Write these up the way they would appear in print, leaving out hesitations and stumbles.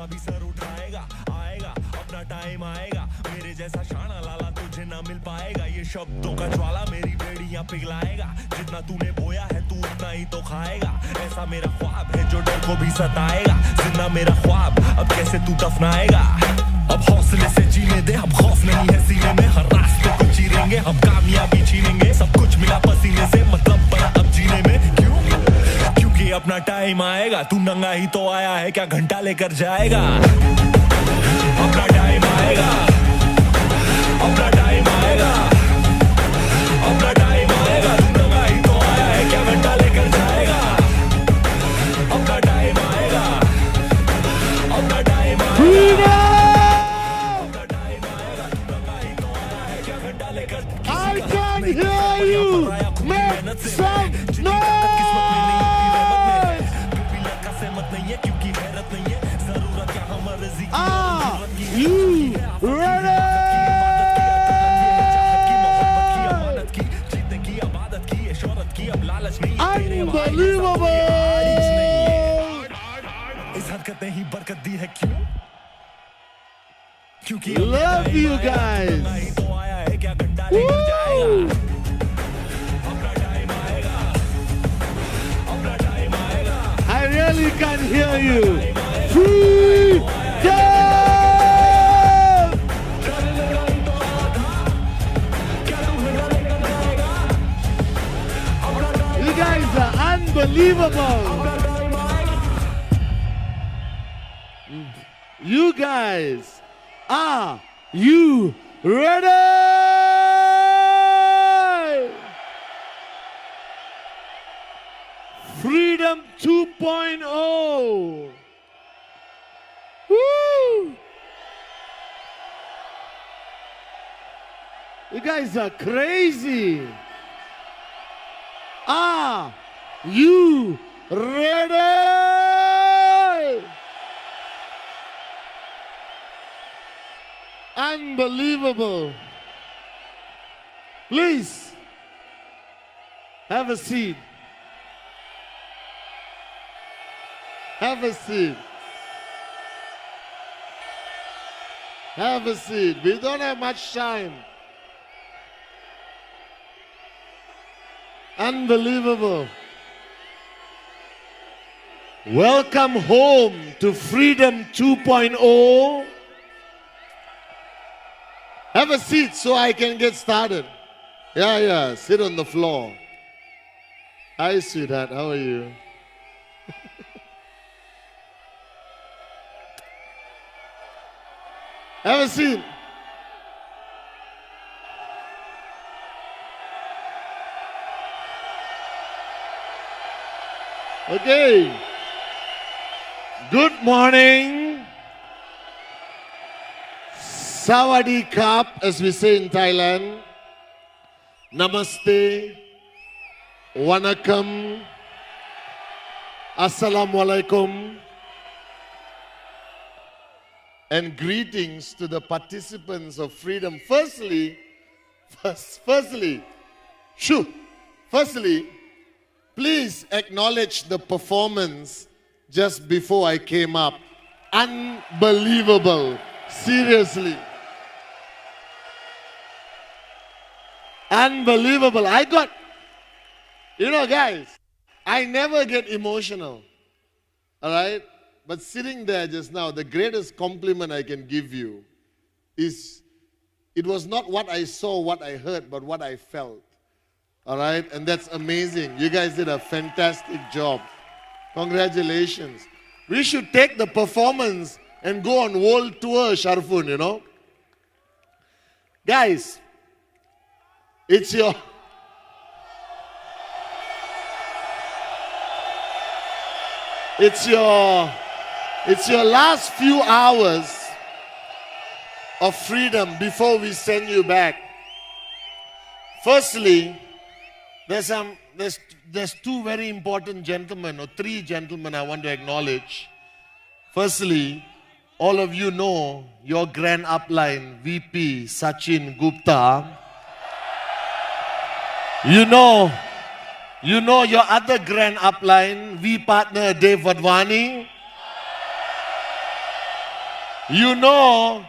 भी सर उठाएगा, आएगा अपना टाइम आएगा, मेरे जैसा शाना लाला तुझे ना मिल पाएगा, ये शब्दों का ज्वाला मेरी बेड़ियां पिघलाएगा, जितना तूने बोया है तू उतना ही तो खाएगा, ऐसा मेरा ख्वाब है जो डर को भी सताएगा, जिंदा मेरा ख्वाब अब कैसे तू दफनाएगा, अब हौसले से जीने दे, अब खौफ नहीं है सीने में, हर रास्ते को चीरेंगे, हम कामयाबी छीनेंगे, सब कुछ मिला पसीने से, मतलब बड़ा अब जीने में, क्यों? क्योंकि अपना टाइम आएगा, तू नंगा ही तो आया है, क्या घंटा लेकर जाएगा, अपना टाइम आएगा, अपना टाइम आएगा, अपना टाइम आएगा, तू नंगा ही तो आया है, क्या घंटा लेकर जाएगा, अपना टाइम आएगा, अपना टाइम आएगा, अपना टाइम आएगा, तू नंगा ही तो आया है, क्या घंटा लेकर, I can hear you, make some noise! You ready? Unbelievable! Love you guys! Woo! I really can hear you! Freedom! You guys are unbelievable! You guys, are you ready? Freedom 2.0. Woo! You guys are crazy. Are you ready? Unbelievable. Please, have a seat. Have a seat. Have a seat. We don't have much time. Unbelievable. Welcome home to Freedom 2.0. Have a seat so I can get started. Yeah, sit on the floor. Hi, sweetheart. How are you? Have a seat. Okay. Good morning. Sawadee Kap, as we say in Thailand. Namaste. Wanakam. Assalamu alaikum. And greetings to the participants of Freedom. Firstly, please acknowledge the performance just before I came up. Unbelievable. Seriously. Unbelievable. Guys, I never get emotional. All right? But sitting there just now, the greatest compliment I can give you is, it was not what I saw, what I heard, but what I felt. All right? And that's amazing. You guys did a fantastic job. Congratulations. We should take the performance and go on world tour, Sharfun, you know. Guys, it's your last few hours of freedom before we send you back. Firstly, there's two very important gentlemen, or three gentlemen I want to acknowledge. Firstly, all of you know your grand upline, VP Sachin Gupta. You know your other grand upline, V partner Dave Vadwani. You know,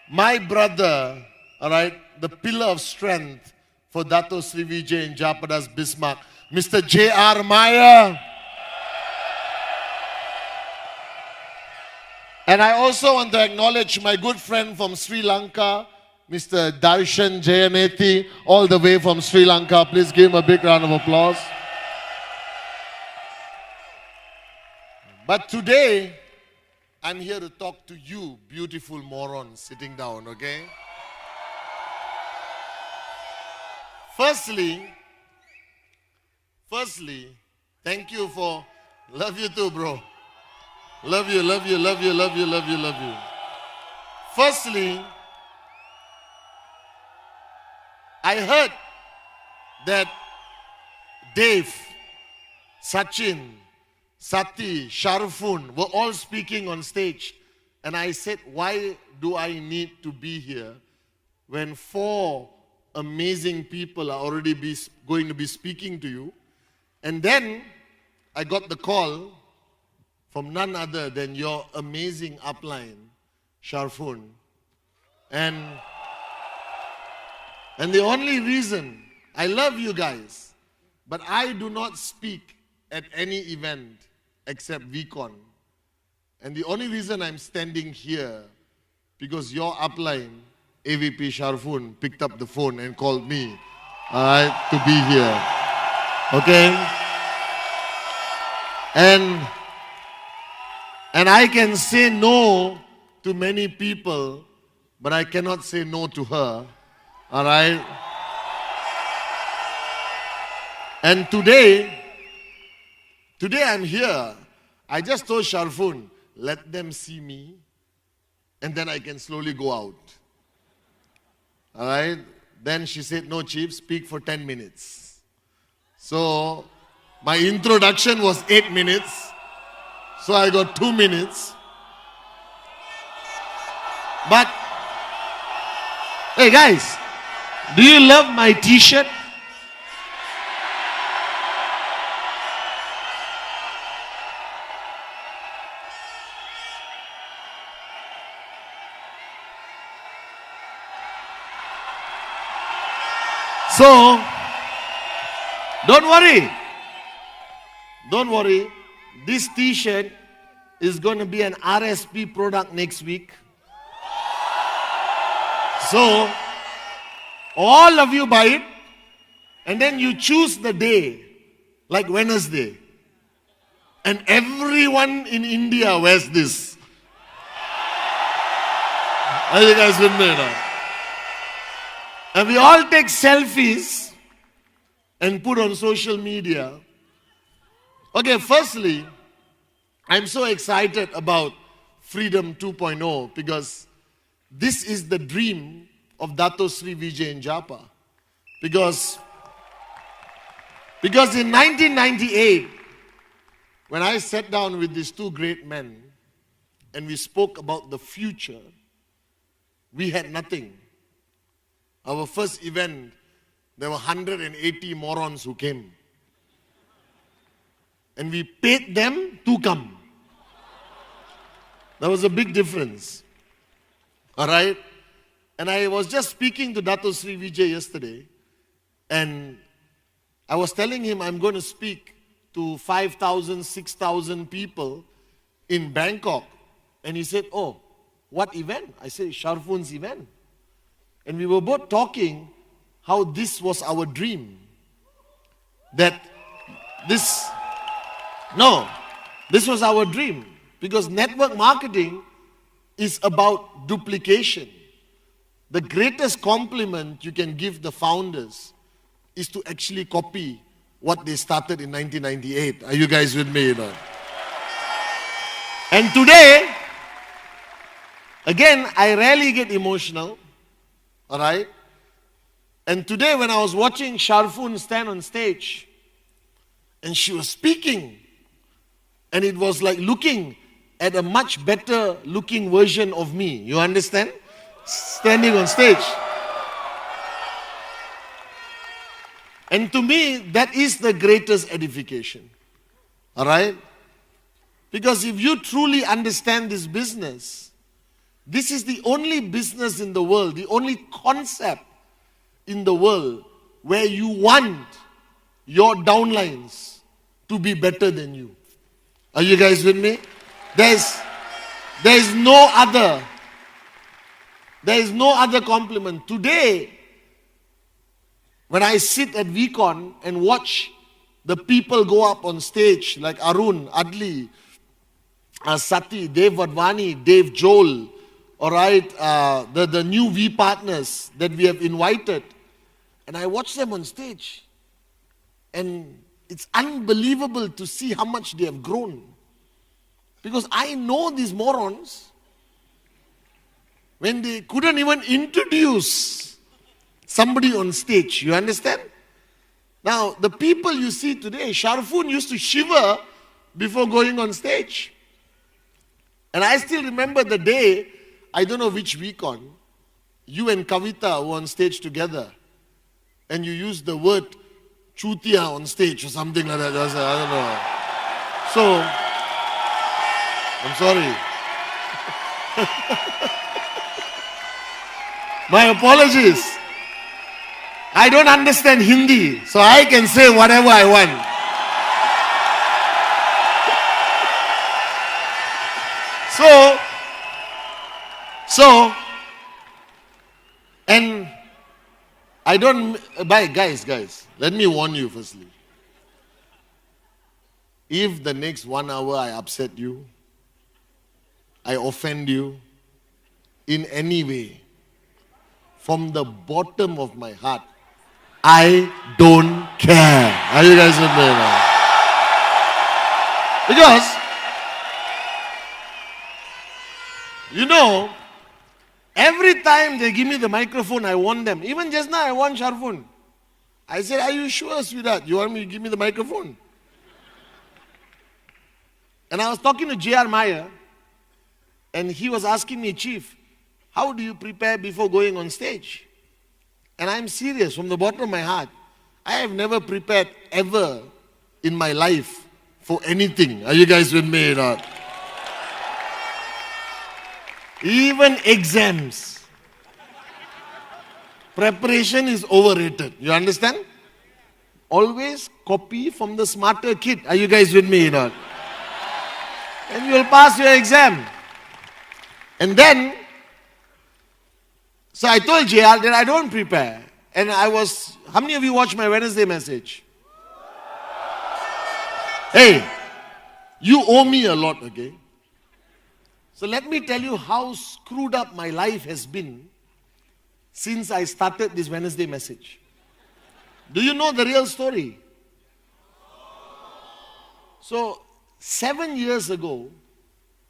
my brother, all right, the pillar of strength for Dato Sri Vijay in Japada's Bismarck, Mr. J.R. Maya. And I also want to acknowledge my good friend from Sri Lanka, Mr. Darshan Jayanethi, all the way from Sri Lanka. Please give him a big round of applause. But today, I'm here to talk to you, beautiful morons sitting down, okay? Firstly, thank you for, love you too, bro. Love you, love you, love you, love you, love you, love you. Firstly, I heard that Dave, Sachin, Sati, Sharfun were all speaking on stage. And I said, why do I need to be here when 4 amazing people are already going to be speaking to you? And then I got the call from none other than your amazing upline, Sharfun. And the only reason, I love you guys, but I do not speak at any event except VCon. And the only reason I'm standing here, because your upline, AVP Sharfun, picked up the phone and called me to be here. Okay? And I can say no to many people, but I cannot say no to her. All right? And today I'm here. I just told Sharfun, let them see me, and then I can slowly go out. All right? Then she said, no, Chief, speak for 10 minutes. So my introduction was 8 minutes. So I got 2 minutes. But, hey guys, do you love my t-shirt? So, don't worry. Don't worry. This t-shirt is going to be an RSP product next week. So, all of you buy it, and then you choose the day, like Wednesday. And everyone in India wears this. Are you guys with me now? And we all take selfies and put on social media. Okay, firstly, I'm so excited about Freedom 2.0 because this is the dream of Dato Sri Vijay in Japa. Because in 1998, when I sat down with these 2 great men and we spoke about the future, we had nothing. Our first event, there were 180 morons who came. And we paid them to come. There was a big difference. All right? And I was just speaking to Dato Sri Vijay yesterday. And I was telling him I'm going to speak to 5,000, 6,000 people in Bangkok. And he said, oh, what event? I said, Sharfun's event. And we were both talking how this was our dream. This was our dream. Because network marketing is about duplication. The greatest compliment you can give the founders is to actually copy what they started in 1998. Are you guys with me? And today, again, I rarely get emotional. All right? And today when I was watching Sharfun stand on stage and she was speaking, and it was like looking at a much better looking version of me. You understand? Standing on stage. And to me, that is the greatest edification. All right? Because if you truly understand this business, This is the only business in the world, the only concept in the world where you want your downlines to be better than you. Are you guys with me? There is no other compliment. Today, when I sit at VCon and watch the people go up on stage like Arun, Adli, Sati, Dave Vadvani, Dave Joel, all right, the new V partners that we have invited, and I watch them on stage, and it's unbelievable to see how much they have grown. Because I know these morons, when they couldn't even introduce somebody on stage, you understand? Now, the people you see today, Sharfun used to shiver before going on stage. And I still remember the day, I don't know which weekend, you and Kavita were on stage together. And you used the word Cynthia on stage or something like that. I don't know. So, I'm sorry. My apologies. I don't understand Hindi, so I can say whatever I want. So, and I don't, guys, let me warn you firstly. If the next 1 hour I upset you, I offend you in any way, from the bottom of my heart, I don't care. Are you guys with me now? Because, you know, every time they give me the microphone, I want them. Even just now, I want Sharfun. I said, are you sure, sweetheart? You want me to give me the microphone? And I was talking to J.R. Meyer, and he was asking me, Chief, how do you prepare before going on stage? And I'm serious, from the bottom of my heart. I have never prepared ever in my life for anything. Are you guys with me or not? Even exams. Preparation is overrated. You understand? Always copy from the smarter kid. Are you guys with me or not? And you'll pass your exam. And then, so I told JR that I don't prepare. And how many of you watched my Wednesday message? Hey, you owe me a lot, okay? So let me tell you how screwed up my life has been since I started this Wednesday message. Do you know the real story? So, 7 years ago,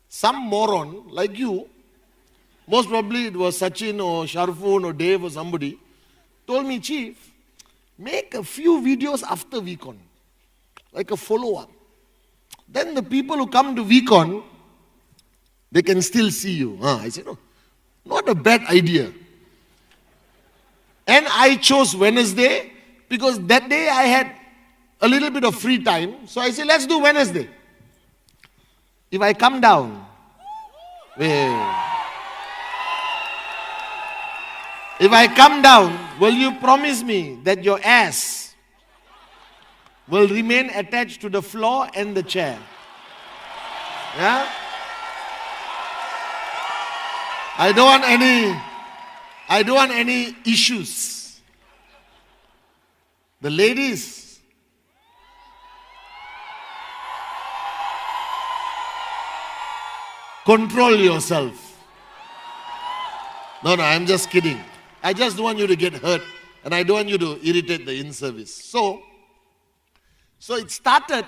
some moron like you, most probably it was Sachin or Sharfun or Dave or somebody, told me, Chief, make a few videos after VCon, like a follow-up. Then the people who come to VCon, they can still see you. I said, no, not a bad idea. And I chose Wednesday because that day I had a little bit of free time. So I said, let's do Wednesday. If I come down, will you promise me that your ass will remain attached to the floor and the chair? Yeah? I don't want any issues. The ladies, control yourself. No, I'm just kidding. I just don't want you to get hurt, and I don't want you to irritate the in-service. So it started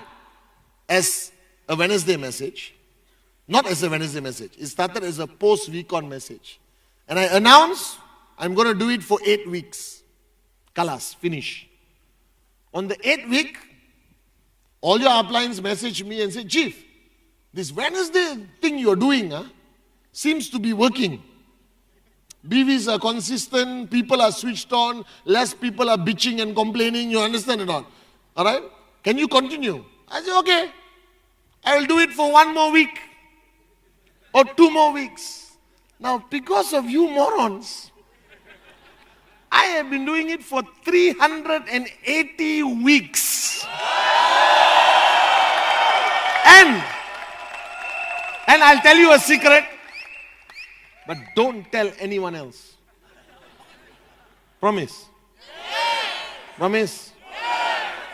as a Wednesday message. Not as a Wednesday message. It started as a post-VCon message. And I announced, I'm going to do it for 8 weeks. Kalas, finish. On the 8th week, all your uplines messaged me and said, Chief, this Wednesday thing you're doing seems to be working. BVs are consistent, people are switched on, less people are bitching and complaining, you understand it all? Alright? Can you continue? I said, okay. I will do it for 1 more week. Or 2 more weeks. Now, because of you morons, I have been doing it for 380 weeks. And I'll tell you a secret, but don't tell anyone else. Promise? Promise?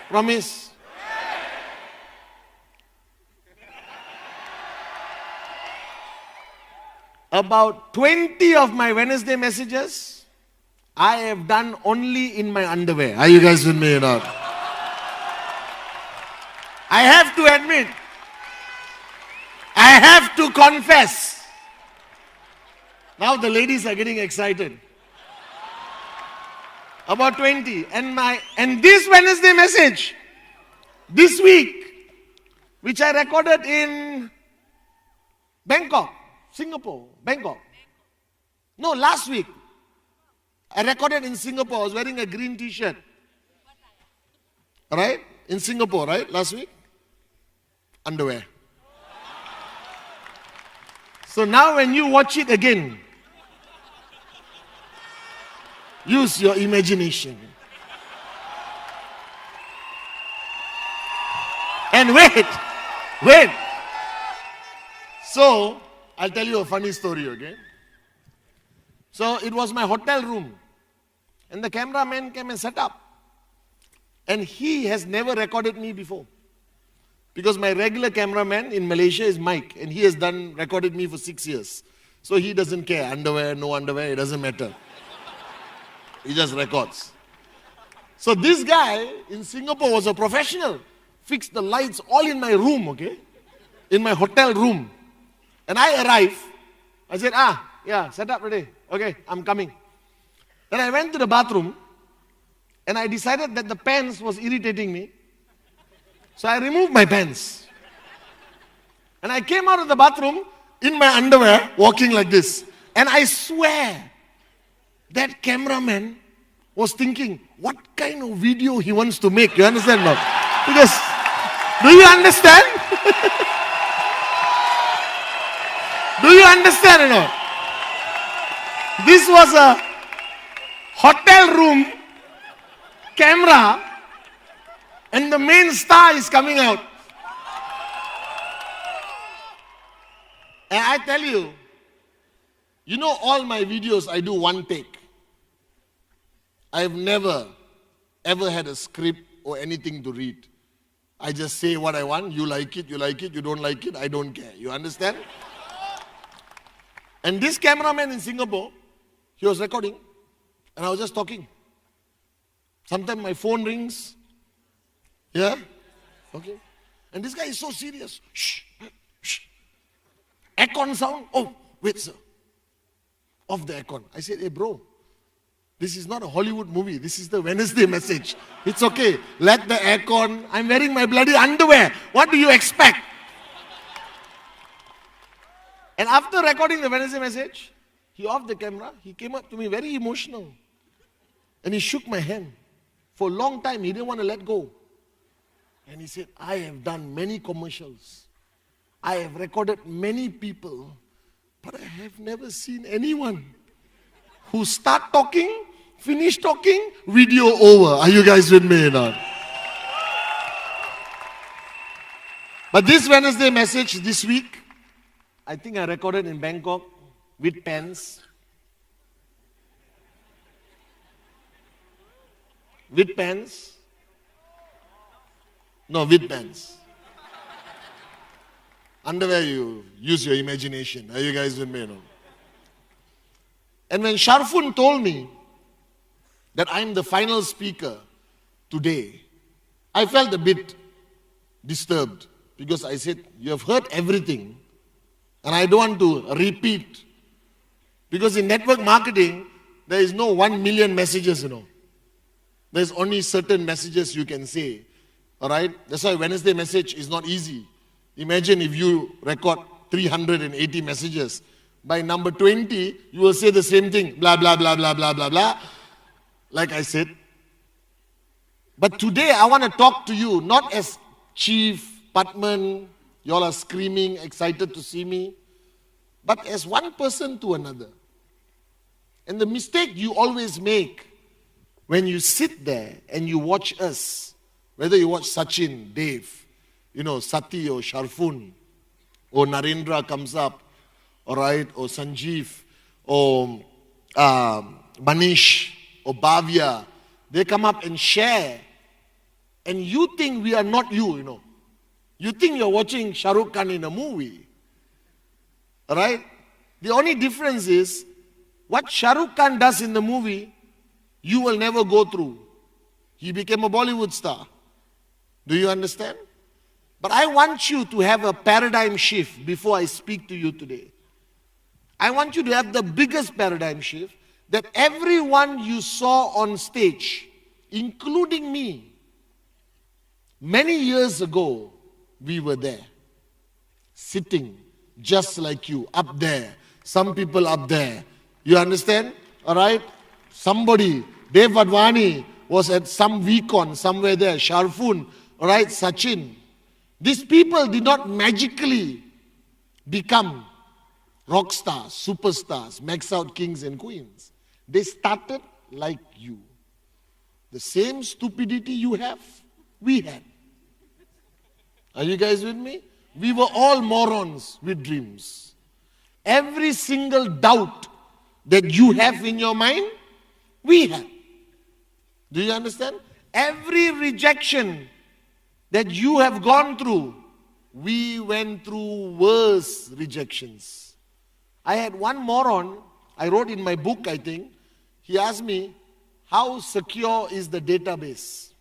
Promise? About 20 of my Wednesday messages, I have done only in my underwear. Are you guys with me or not? I have to admit, I have to confess. Now the ladies are getting excited. About 20. And this Wednesday message, this week, which I recorded in Bangkok, Singapore, Bangkok. No, last week. I recorded in Singapore. I was wearing a green t-shirt. Right? In Singapore, right? Last week? Underwear. So now when you watch it again, use your imagination. And wait. So, I'll tell you a funny story, okay? So, it was my hotel room. And the cameraman came and set up. And he has never recorded me before. Because my regular cameraman in Malaysia is Mike. And he has recorded me for 6 years. So, he doesn't care. Underwear, no underwear, it doesn't matter. He just records. So, this guy in Singapore was a professional. Fixed the lights all in my room, okay? In my hotel room. And I arrived. I said, yeah, set up ready. Okay, I'm coming. Then I went to the bathroom. And I decided that the pants was irritating me. So I removed my pants. And I came out of the bathroom in my underwear, walking like this. And I swear, that cameraman was thinking, what kind of video he wants to make? You understand now? Because, do you understand? Do you understand or not? This was a hotel room camera and the main star is coming out. And I tell you, you know all my videos I do one take. I've never ever had a script or anything to read. I just say what I want, you like it, you don't like it, I don't care. You understand? And this cameraman in Singapore, he was recording and I was just talking. Sometimes my phone rings. Yeah? Okay. And this guy is so serious. Shh. Aircon sound. Oh, wait, sir. Off the aircon. I said, hey, bro, this is not a Hollywood movie. This is the Wednesday message. It's okay. Let the aircon. I'm wearing my bloody underwear. What do you expect? And after recording the Wednesday message, he off the camera. He came up to me very emotional. And he shook my hand. For a long time, he didn't want to let go. And he said, I have done many commercials. I have recorded many people. But I have never seen anyone who start talking, finish talking, video over. Are you guys with me or not? But this Wednesday message this week, I think I recorded in Bangkok with pens. With pens. No, with pens. Underwear, you use your imagination. Are you guys with me? No? And when Sharfun told me that I'm the final speaker today, I felt a bit disturbed because I said, you have heard everything and I don't want to repeat. Because in network marketing, there is no 1 million messages, There's only certain messages you can say. Alright? That's why Wednesday message is not easy. Imagine if you record 380 messages. By number 20, you will say the same thing. Blah, blah, blah, blah, blah, blah, blah. Like I said. But today I want to talk to you, not as Chief, Pathman, you all are screaming, excited to see me. but as one person to another. And the mistake you always make when you sit there and you watch us, whether you watch Sachin, Dave, Sati or Sharfun, or Narendra comes up, all right, or Sanjeev, or Manish, or Bhavya, they come up and share, and you think we are not you. You think you're watching Shah Rukh Khan in a movie, all right? The only difference is, what Shah Rukh Khan does in the movie, you will never go through. He became a Bollywood star. Do you understand? But I want you to have a paradigm shift before I speak to you today. I want you to have the biggest paradigm shift that everyone you saw on stage, including me, many years ago, we were there, sitting just like you, up there. Some people up there. You understand? All right? Somebody, Dev Advani was at some Vicon, somewhere there. Sharfun, all right? Sachin. These people did not magically become rock stars, superstars, max out kings and queens. They started like you. The same stupidity you have, we had. Are you guys with me? We were all morons with dreams. Every single doubt that you have in your mind, we had. Do you understand? Every rejection that you have gone through, we went through worse rejections. I had one moron, I wrote in my book, I think, he asked me, how secure is the database?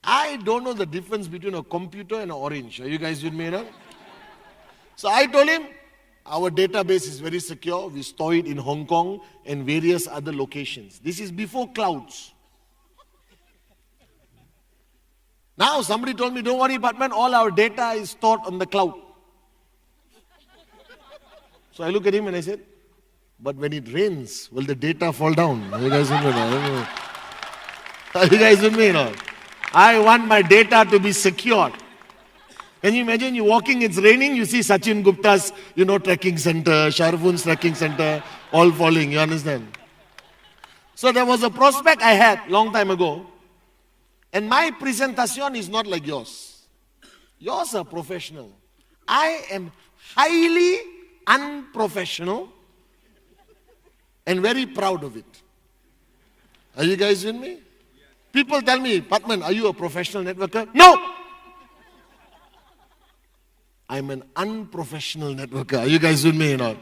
I don't know the difference between a computer and an orange. Are you guys with me now? So I told him, our database is very secure. We store it in Hong Kong and various other locations. This is before clouds. Now somebody told me, don't worry, Pathman, all our data is stored on the cloud. So I look at him and I said, but when it rains, will the data fall down? Are you guys with me now? Are you guys with me now? I want my data to be secured. Can you imagine you walking, it's raining, you see Sachin Gupta's, trekking center, Sharfun's trekking center, all falling, you understand? So there was a prospect I had long time ago. And my presentation is not like yours. Yours are professional. I am highly unprofessional and very proud of it. Are you guys with me? People tell me, Pathman, are you a professional networker? No! I'm an unprofessional networker. Are you guys with me or not?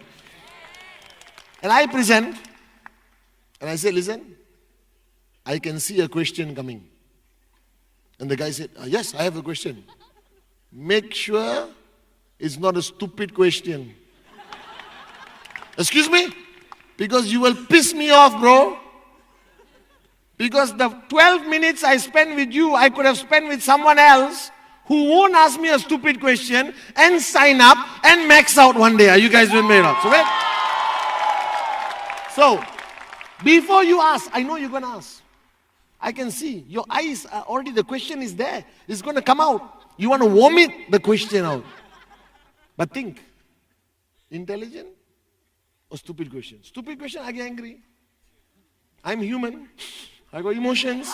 And I present, and I say, listen, I can see a question coming. And the guy said, yes, I have a question. Make sure it's not a stupid question. Excuse me? Because you will piss me off, bro. Because the 12 minutes I spent with you, I could have spent with someone else who won't ask me a stupid question and sign up and max out one day. Are you guys with me or not? So, before you ask, I know you're going to ask. I can see. Your eyes are already, the question is there. It's going to come out. You want to vomit the question out. But think, intelligent or stupid question? Stupid question, I get angry. I'm human. I got emotions.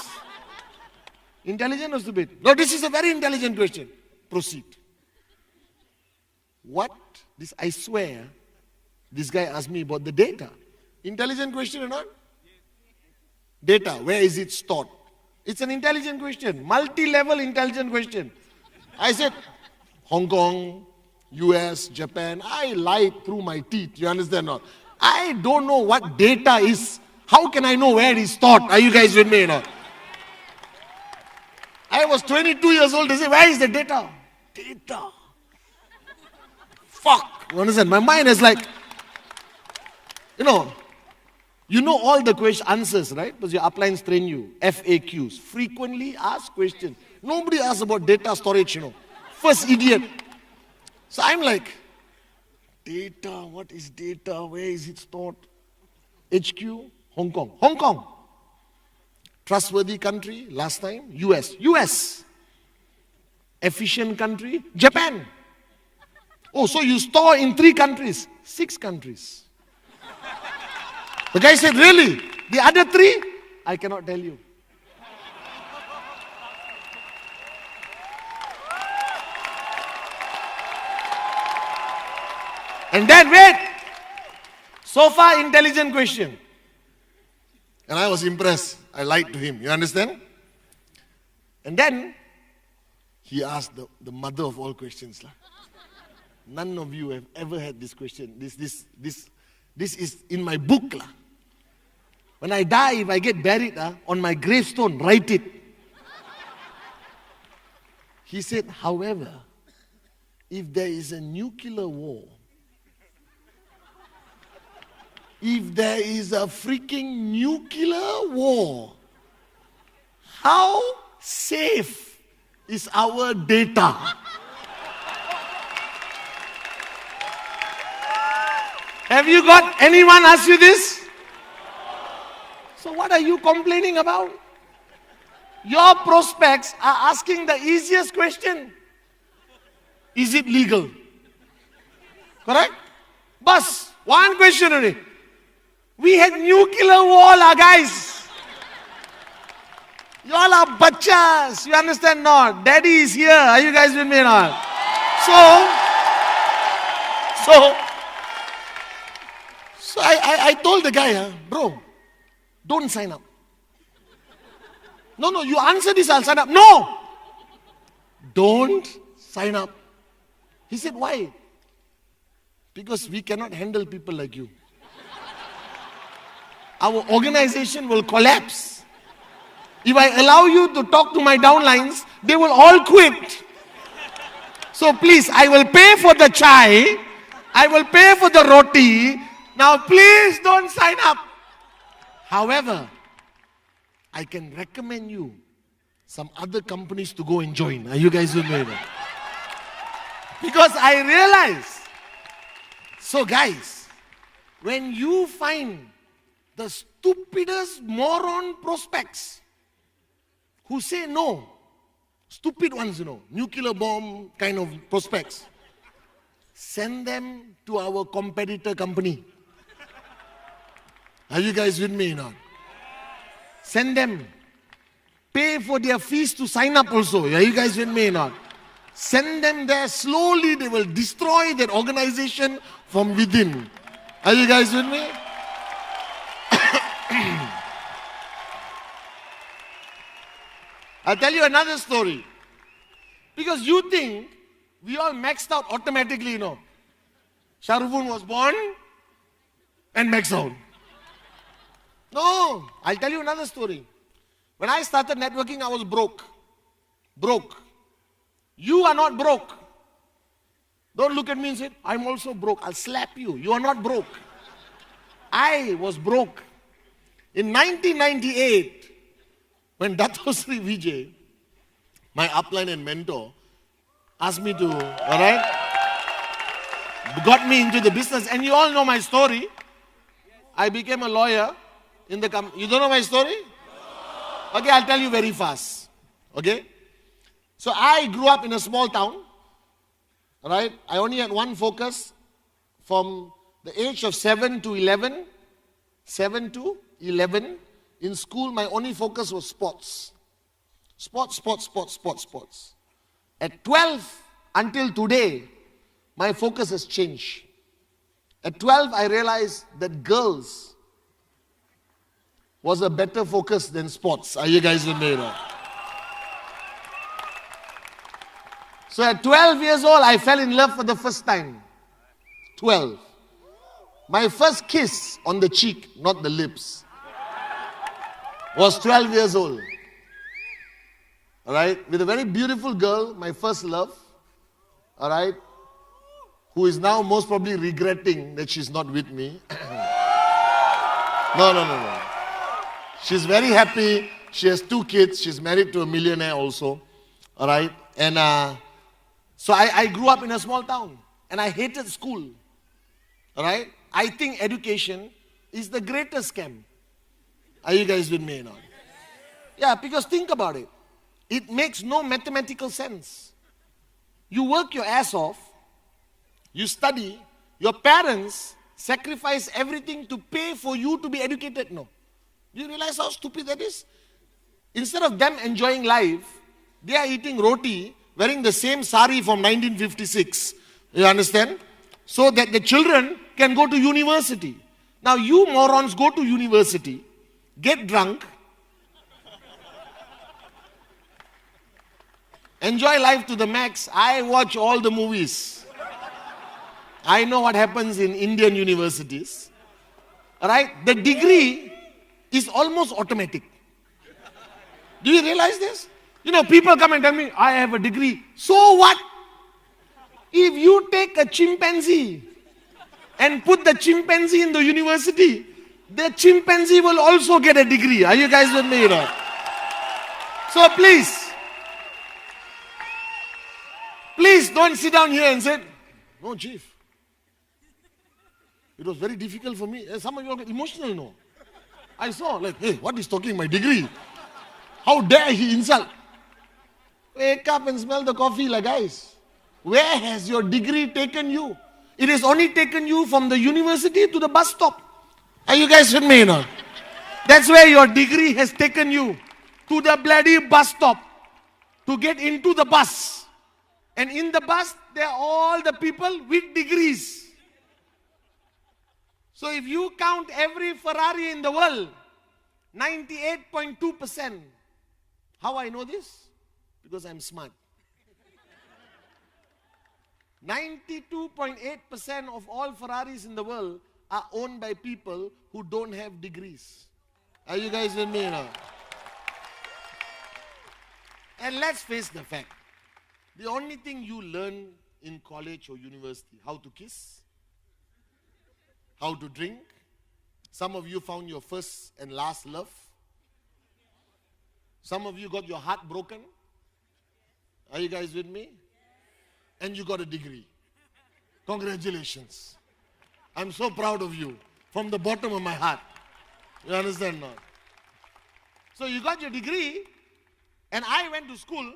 Intelligent or stupid? No, this is a very intelligent question. Proceed. What? This, I swear, this guy asked me about the data. Intelligent question or not? Data, where is it stored? It's an intelligent question. Multi-level intelligent question. I said, Hong Kong, US, Japan. I lied through my teeth. You understand or not? I don't know what data is. How can I know where it's stored? Are you guys with me or not? I was 22 years old. They say, where is the data? Data. Fuck. You understand? My mind is like, you know all the question answers, right? Because your uplines train you. FAQs. Frequently asked questions. Nobody asks about data storage, First idiot. So I'm like, data, what is data? Where is it stored? HQ, Hong Kong. Hong Kong. Trustworthy country, last time, US. Efficient country, Japan. Oh, so you store in 3 countries? 6 countries. The guy said, really? The other 3? I cannot tell you. And then, wait. So far, intelligent question. And I was impressed. I lied to him. You understand? And then, he asked the mother of all questions. None of you have ever had this question. This is in my book. When I die, if I get buried, on my gravestone, write it. He said, however, if there is a nuclear war, if there is a freaking nuclear war, how safe is our data? Have you got anyone ask you this? So what are you complaining about? Your prospects are asking the easiest question. Is it legal? Correct? Bus, one question only. We had nuclear war, guys. You all are bachas. You understand not? Daddy is here. Are you guys with me or not? So I told the guy, bro, don't sign up. No, you answer this, I'll sign up. No! Don't sign up. He said, why? Because we cannot handle people like you. Our organization will collapse. If I allow you to talk to my downlines, they will all quit. So please, I will pay for the chai. I will pay for the roti. Now please don't sign up. However, I can recommend you some other companies to go and join. Are you guys with me? Because I realize. So guys, when you find the stupidest moron prospects who say no, stupid ones, nuclear bomb kind of prospects, send them to our competitor company. Are you guys with me now? Send them. Pay for their fees to sign up also. Are you guys with me now? Send them there. Slowly they will destroy that organization from within. Are you guys with me? I'll tell you another story. Because you think we all maxed out automatically, Sharfun was born and maxed out. No, I'll tell you another story. When I started networking, I was broke. Broke. You are not broke. Don't look at me and say, I'm also broke. I'll slap you. You are not broke. I was broke. In 1998, when Dato Sri Vijay, my upline and mentor, asked me to, got me into the business. And you all know my story. I became a lawyer in the company. You don't know my story? Okay, I'll tell you very fast. Okay? So I grew up in a small town. I only had one focus from the age of 7 to 11. 7 to 11. In school, my only focus was sports. Sports. At 12 until today, my focus has changed. At 12, I realized that girls was a better focus than sports. Are you guys with me? So at 12 years old, I fell in love for the first time. 12. My first kiss on the cheek, not the lips, was 12 years old. With a very beautiful girl, my first love. Who is now most probably regretting that she's not with me. No. She's very happy. She has 2 kids. She's married to a millionaire also. And so I grew up in a small town. And I hated school. I think education is the greatest scam. Are you guys with me now? Yeah, because think about it. It makes no mathematical sense. You work your ass off. You study. Your parents sacrifice everything to pay for you to be educated. No. Do you realize how stupid that is? Instead of them enjoying life, they are eating roti, wearing the same sari from 1956. You understand? So that the children can go to university. Now you morons go to university, get drunk, enjoy life to the max. I watch all the movies. I know what happens in Indian universities. Alright? The degree is almost automatic. Do you realize this? You know, people come and tell me, I have a degree. So what? If you take a chimpanzee and put the chimpanzee in the university, the chimpanzee will also get a degree. Are you guys with me? You know? So please don't sit down here and say, no, chief. It was very difficult for me. Some of you get emotional, no? I saw, like, hey, what is talking my degree? How dare he insult? Wake up and smell the coffee, like guys. Where has your degree taken you? It has only taken you from the university to the bus stop. Are you guys with me, you know? That's where your degree has taken you. To the bloody bus stop. To get into the bus. And in the bus, there are all the people with degrees. So if you count every Ferrari in the world, 98.2%. How I know this? Because I'm smart. 92.8% of all Ferraris in the world are owned by people who don't have degrees. Are you guys with me now? And let's face the fact. The only thing you learn in college or university, how to kiss, how to drink. Some of you found your first and last love. Some of you got your heart broken. Are you guys with me? And you got a degree. Congratulations. I'm so proud of you from the bottom of my heart. You understand now? So you got your degree, and I went to school,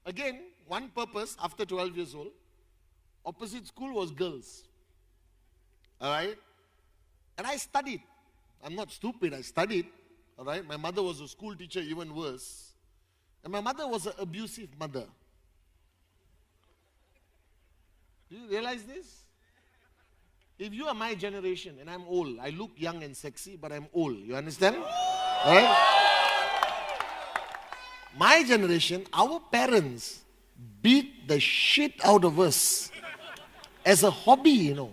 again, one purpose, after 12 years old. Opposite school was girls. Alright? And I studied. I'm not stupid, I studied. Alright? My mother was a school teacher, even worse. And my mother was an abusive mother. Do you realize this? If you are my generation, and I'm old, I look young and sexy, but I'm old. You understand? Right? My generation, our parents beat the shit out of us as a hobby, you know.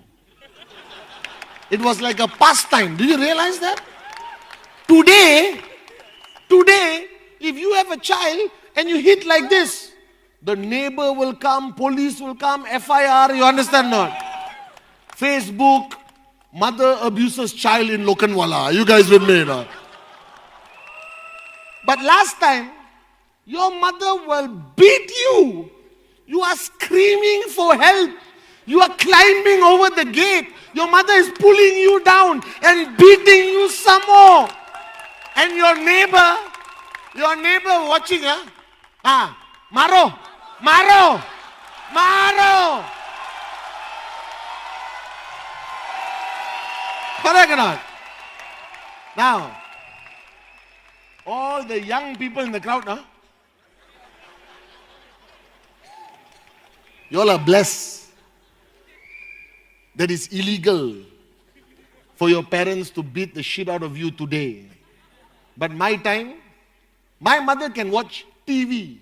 It was like a pastime. Do you realize that? Today, if you have a child and you hit like this, the neighbor will come, police will come, FIR, you understand not? Facebook, mother abuses child in Lokanwala. Are you guys with me now? But last time, your mother will beat you. You are screaming for help. You are climbing over the gate. Your mother is pulling you down and beating you some more. And your neighbor watching, Maro. Correct or not? Now, all the young people in the crowd, you all are blessed. That is illegal for your parents to beat the shit out of you today. But my time, my mother can watch TV.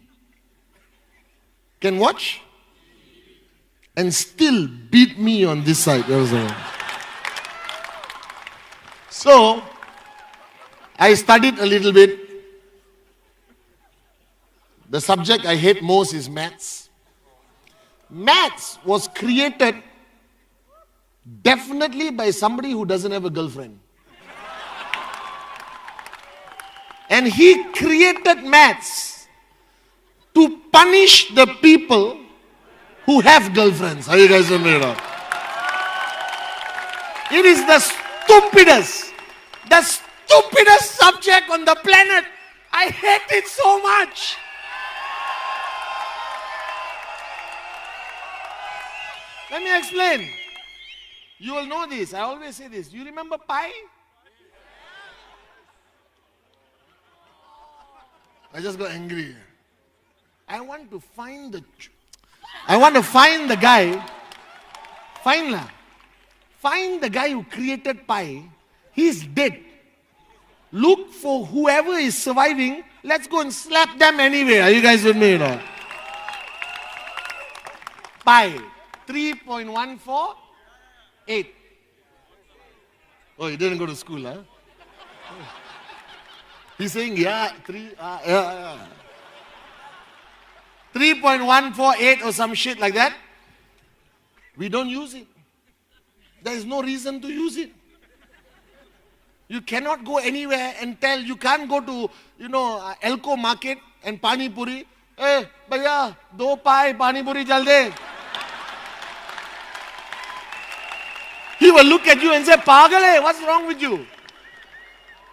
Can watch and still beat me on this side. So, I studied a little bit. The subject I hate most is maths. Maths was created definitely by somebody who doesn't have a girlfriend. And he created maths to punish the people who have girlfriends. Are you guys with me now? It is the stupidest subject on the planet. I hate it so much. Let me explain. You will know this. I always say this. You remember pi? I just got angry. I want to find the guy. Find the guy who created pi. He's dead. Look for whoever is surviving. Let's go and slap them anyway. Are you guys with me? Pi 3.148. Oh, you didn't go to school, huh? He's saying, yeah, 3.148 or some shit like that. We don't use it. There is no reason to use it. You cannot go anywhere and tell, you can't go to, Elko market and Pani Puri. Hey, bhaiya, 2 pi Pani Puri jalde. He will look at you and say, Pagal hai, what's wrong with you?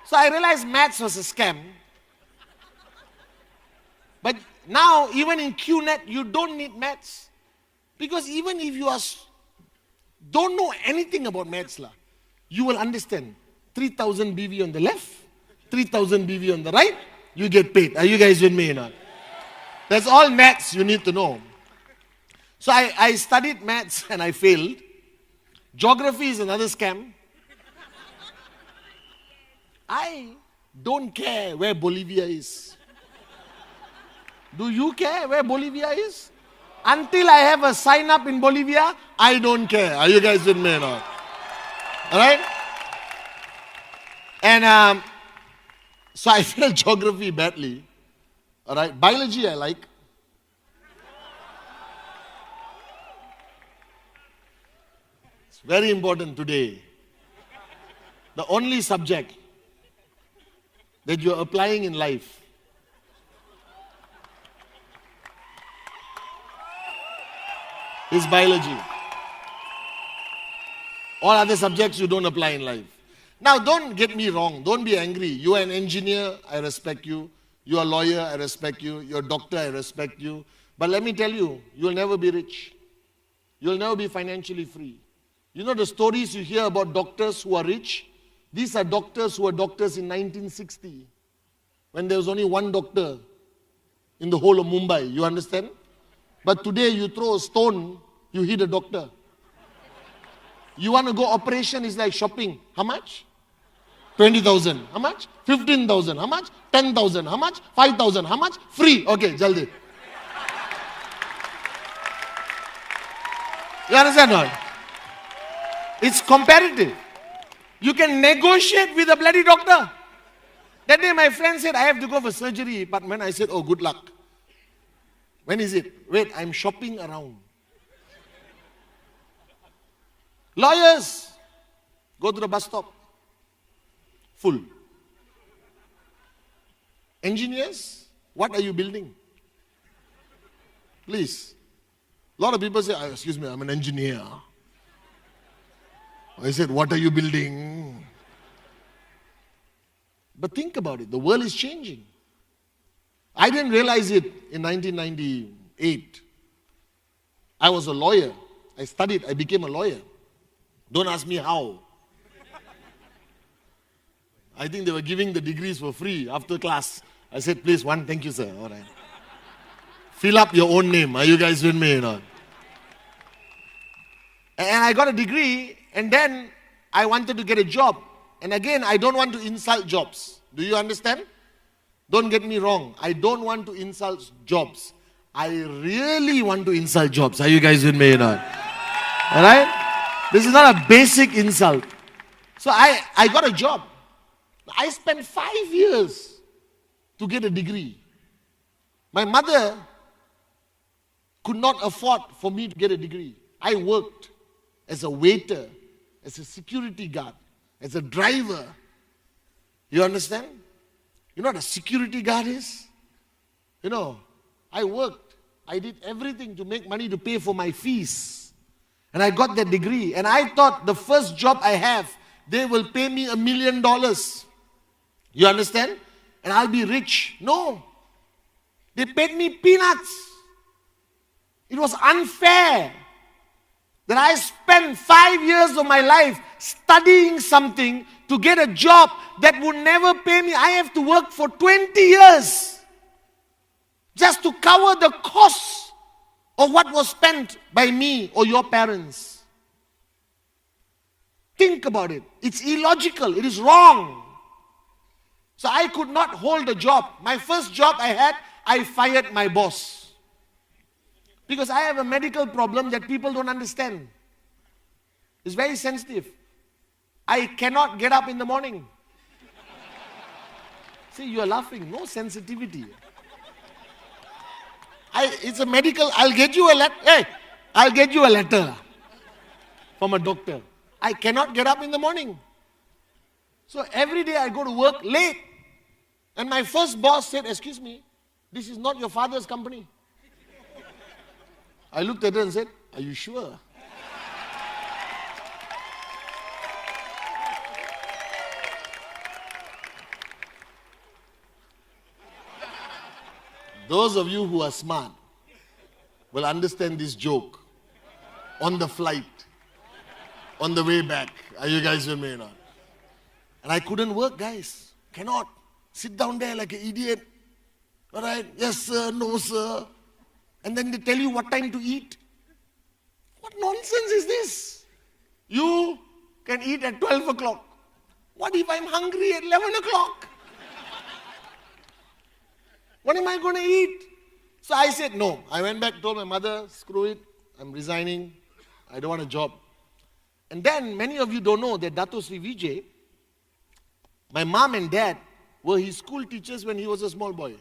So I realized maths was a scam. But now, even in QNet, you don't need maths. Because even if you don't know anything about maths, you will understand. 3,000 BV on the left, 3,000 BV on the right, you get paid. Are you guys with me or not? That's all maths you need to know. So I studied maths and I failed. Geography is another scam. I don't care where Bolivia is. Do you care where Bolivia is? Until I have a sign up in Bolivia, I don't care. Are you guys with me or not? Alright? And so I failed geography badly. Alright? Biology I like. It's very important today. The only subject that you're applying in life is biology. All other subjects you don't apply in life. Now don't get me wrong, don't be angry. You are an engineer, I respect you. You are a lawyer, I respect you. You're a doctor, I respect you. But let me tell you, you'll never be rich. You'll never be financially free. You know the stories you hear about doctors who are rich? These are doctors who were doctors in 1960, when there was only one doctor in the whole of Mumbai. You understand? But today you throw a stone, you hit a doctor. You want to go operation, it's like shopping. How much? 20,000. How much? 15,000. How much? 10,000. How much? 5,000. How much? Free. Okay, jaldi. You understand or not? It's comparative. You can negotiate with a bloody doctor. That day my friend said, I have to go for surgery. But when I said, oh, good luck. When is it? Wait, I'm shopping around. Lawyers, go to the bus stop. Full. Engineers, what are you building? Please. A lot of people say, excuse me, I'm an engineer. I said, what are you building? But think about it. The world is changing. I didn't realize it in 1998. I was a lawyer. I studied. I became a lawyer. Don't ask me how. I think they were giving the degrees for free after class. I said, please, one, thank you, sir. All right. Fill up your own name. Are you guys with me or not? And I got a degree, and then I wanted to get a job. And again, I don't want to insult jobs. Do you understand? Don't get me wrong. I don't want to insult jobs. I really want to insult jobs. Are you guys with me or not? All right? This is not a basic insult. So I got a job. I spent 5 years to get a degree. My mother could not afford for me to get a degree. I worked as a waiter, as a security guard, as a driver. You understand? You know what a security guard is? You know, I worked. I did everything to make money to pay for my fees. And I got that degree. And I thought the first job I have, they will pay me $1 million. You understand? And I'll be rich. No. They paid me peanuts. It was unfair. that I spent 5 years of my life studying something to get a job that would never pay me. I have to work for 20 years just to cover the cost of what was spent by me or your parents. Think about it. It's illogical. It is wrong. So I could not hold a job. My first job I had, I fired my boss. Because I have a medical problem that people don't understand. It's very sensitive. I cannot get up in the morning. See, you are laughing. No sensitivity. It's a medical. I'll get you a letter. Hey, I'll get you a letter from a doctor. I cannot get up in the morning. So every day I go to work late. And my first boss said, excuse me, this is not your father's company. I looked at her and said, are you sure? Those of you who are smart will understand this joke on the flight, on the way back. Are you guys with me or not? And I couldn't work, guys. Cannot. Sit down there like an idiot. All right? Yes, sir. No, sir. And then they tell you what time to eat. What nonsense is this? You can eat at 12 o'clock. What if I'm hungry at 11 o'clock? What am I going to eat? So I said no. I went back, told my mother, screw it. I'm resigning. I don't want a job. And then many of you don't know that Dato Sri Vijay, my mom and dad, were his school teachers when he was a small boy.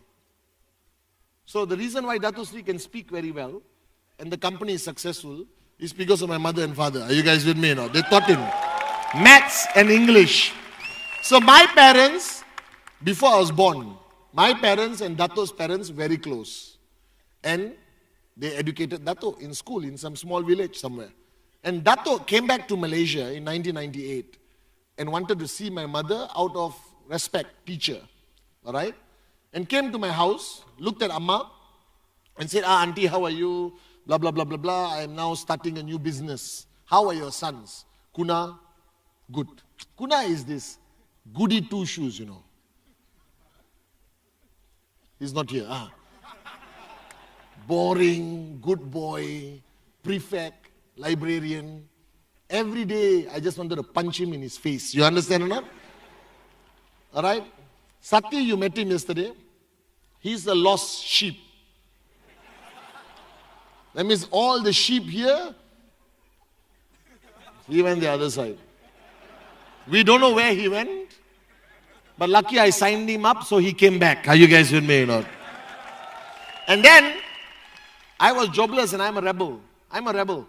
So the reason why Dato Sri can speak very well and the company is successful is because of my mother and father. Are you guys with me now? They taught him maths and English. So my parents, before I was born, my parents and Dato's parents very close. And they educated Dato in school in some small village somewhere. And Dato came back to Malaysia in 1998 and wanted to see my mother out of respect, teacher. All right? And came to my house, looked at Amma and said, auntie, how are you? Blah, blah, blah, blah, blah. I am now starting a new business. How are your sons? Kuna, good. Kuna is this goody two shoes, you know. He's not here. Boring, good boy, prefect, librarian. Every day, I just wanted to punch him in his face. You understand or not? All right? Sati, you met him yesterday. He's a lost sheep. That means all the sheep here, he went the other side. We don't know where he went. But lucky I signed him up, so he came back. Are you guys with me or not? And then, I was jobless and I'm a rebel. I'm a rebel.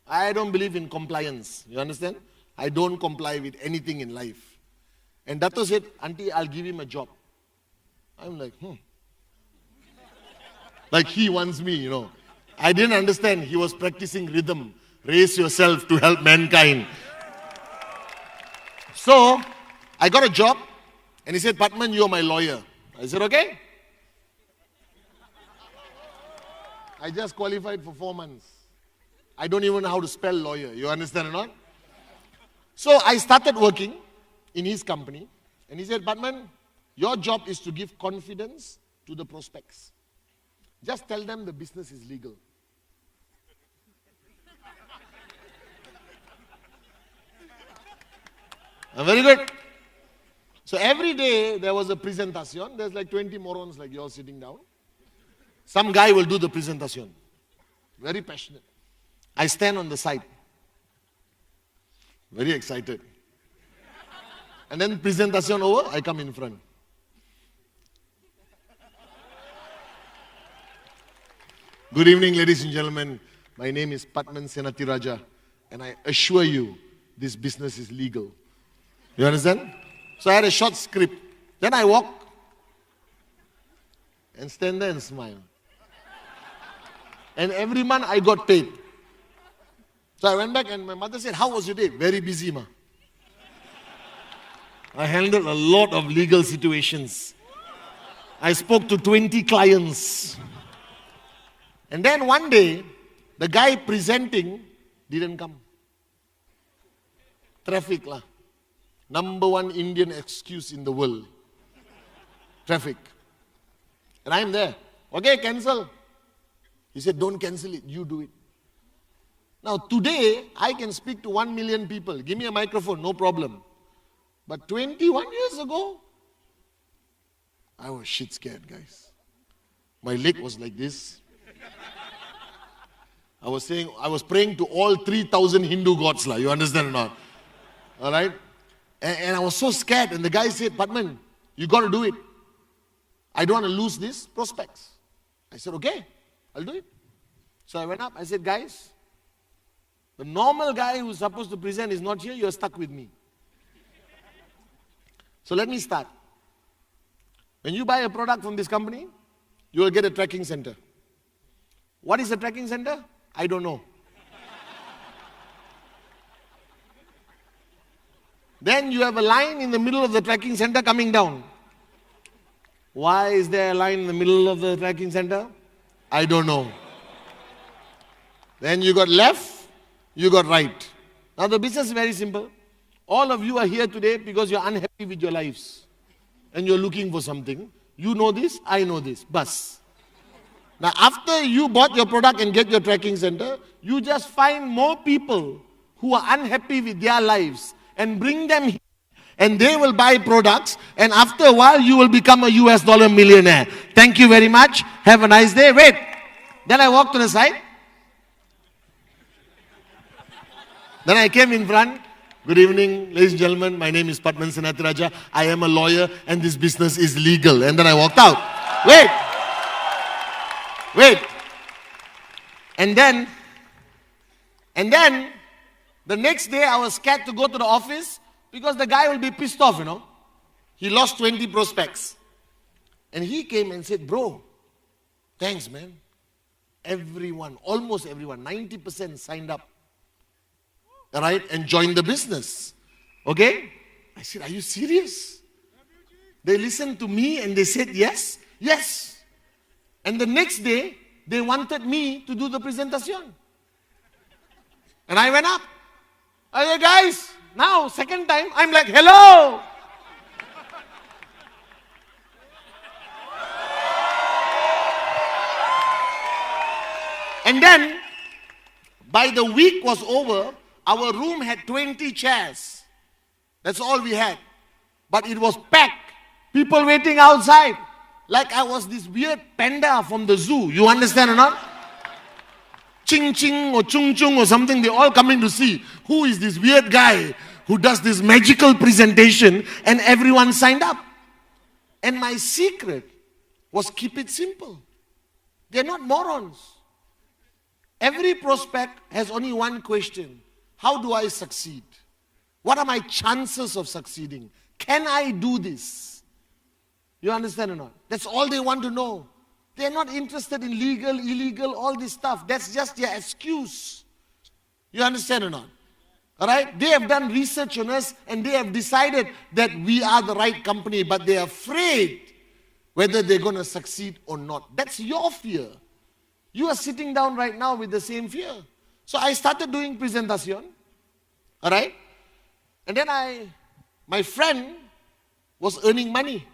I don't believe in compliance. You understand? I don't comply with anything in life. And Dato said, auntie, I'll give him a job. I'm like, Like he wants me, you know. I didn't understand. He was practicing rhythm. Raise yourself to help mankind. So, I got a job. And he said, Pathman, you're my lawyer. I said, okay. I just qualified for 4 months. I don't even know how to spell lawyer. You understand or not? So I started working in his company. And he said, Pathman, your job is to give confidence to the prospects. Just tell them the business is legal. Very good. So every day there was a presentation. There's like 20 morons like you're sitting down. Some guy will do the presentation. Very passionate. I stand on the side. Very excited. And then presentation over, I come in front. Good evening, ladies and gentlemen. My name is Pathman Senathirajah. And I assure you, this business is legal. You understand? So I had a short script. Then I walk and stand there and smile. And every month I got paid. So I went back and my mother said, how was your day? Very busy, ma. I handled a lot of legal situations. I spoke to 20 clients. And then one day, the guy presenting Didn't come. Traffic lah. Number one Indian excuse in the world. Traffic. And I'm there. Okay, cancel. He said, don't cancel it, you do it. Now today, I can speak to 1 million people. Give me a microphone, no problem. But 21 years ago, I was shit scared, guys. My leg was like this. I was praying to all 3,000 Hindu gods, you understand or not? All right? And I was so scared. And the guy said, Pathman, you got to do it. I don't want to lose these prospects. I said, okay, I'll do it. So I went up. I said, guys, the normal guy who's supposed to present is not here. You're stuck with me. So let me start. When you buy a product from this company, you will get a tracking center. What is a tracking center? I don't know. Then you have a line in the middle of the tracking center coming down. Why is there a line in the middle of the tracking center? I don't know. Then you got left, you got right. Now the business is very simple. All of you are here today because you're unhappy with your lives. And you're looking for something. You know this, I know this. Bus. Now after you bought your product and get your tracking center, you just find more people who are unhappy with their lives and bring them here. And they will buy products, and after a while you will become a US dollar millionaire. Thank you very much. Have a nice day. Wait. Then I walked to the side. Then I came in front. Good evening, ladies and gentlemen. My name is Pathman Senathirajah. I am a lawyer and this business is legal. And then I walked out. Wait. And then the next day I was scared to go to the office because the guy will be pissed off, He lost 20 prospects. And he came and said, bro, thanks, man. Everyone, almost everyone, 90% signed up. All right, and joined the business. Okay? I said, are you serious? They listened to me and they said, yes. Yes. And the next day, they wanted me to do the presentation. And I went up. I said, guys, now, second time, I'm like, hello. And then, by the week was over, our room had 20 chairs. That's all we had. But it was packed. People waiting outside. Like I was this weird panda from the zoo. You understand or not? Ching Ching or Chung Chung or something. They're all coming to see who is this weird guy who does this magical presentation, and everyone signed up. And my secret was keep it simple. They're not morons. Every prospect has only one question. How do I succeed? What are my chances of succeeding? Can I do this? You understand or not? That's all they want to know. They're not interested in legal, illegal, all this stuff. That's just their excuse. You understand or not? All right? They have done research on us and they have decided that we are the right company, but they're afraid whether they're going to succeed or not. That's your fear. You are sitting down right now with the same fear. So I started doing presentation. All right? And then my friend was earning money.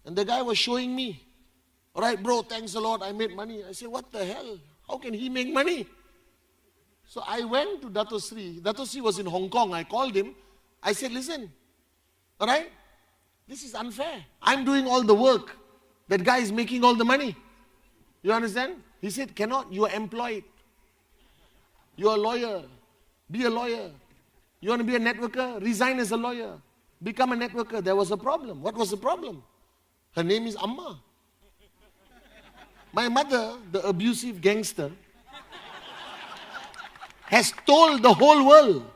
And the guy was showing me. All right, bro, thanks a lot. I made money. I said, what the hell? How can he make money? So I went to Dato Sri. Dato Sri was in Hong Kong. I called him. I said, listen, all right, this is unfair. I'm doing all the work. That guy is making all the money. You understand? He said, cannot. You are employed. You are a lawyer. Be a lawyer. You want to be a networker? Resign as a lawyer. Become a networker. There was a problem. What was the problem? Her name is Amma. My mother, the abusive gangster, has told the whole world.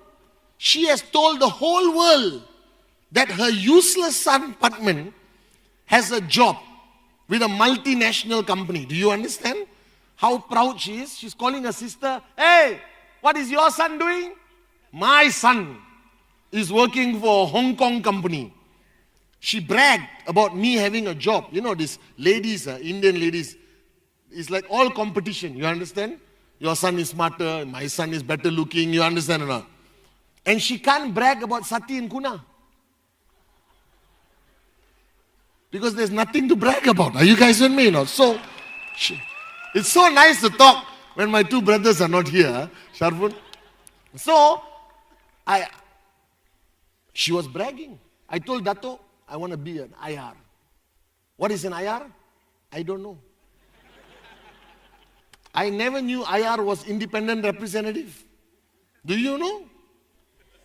She has told the whole world that her useless son, Pathman, has a job with a multinational company. Do you understand how proud she is? She's calling her sister, hey, what is your son doing? My son is working for a Hong Kong company. She bragged about me having a job. You know, these ladies, Indian ladies, it's like all competition. You understand? Your son is smarter, my son is better looking, you understand or not? And she can't brag about Sati and Kuna. Because there's nothing to brag about. Are you guys with me? No? So, it's so nice to talk when my two brothers are not here, Sharfun. So, she was bragging. I told Dato, I want to be an IR. What is an IR? I don't know. I never knew IR was independent representative. Do you know?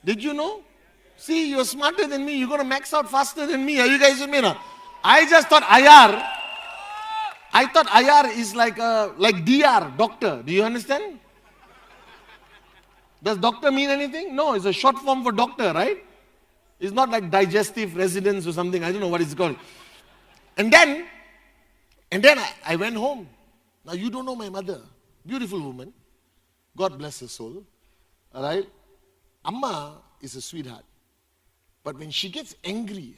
Did you know? See, you're smarter than me. You're going to max out faster than me. Are you guys with me now? I just thought IR. I thought IR is like DR, doctor. Do you understand? Does doctor mean anything? No, it's a short form for doctor, right? It's not like digestive residence or something. I don't know what it's called. And then I went home. Now you don't know my mother. Beautiful woman. God bless her soul. All right? Amma is a sweetheart. But when she gets angry,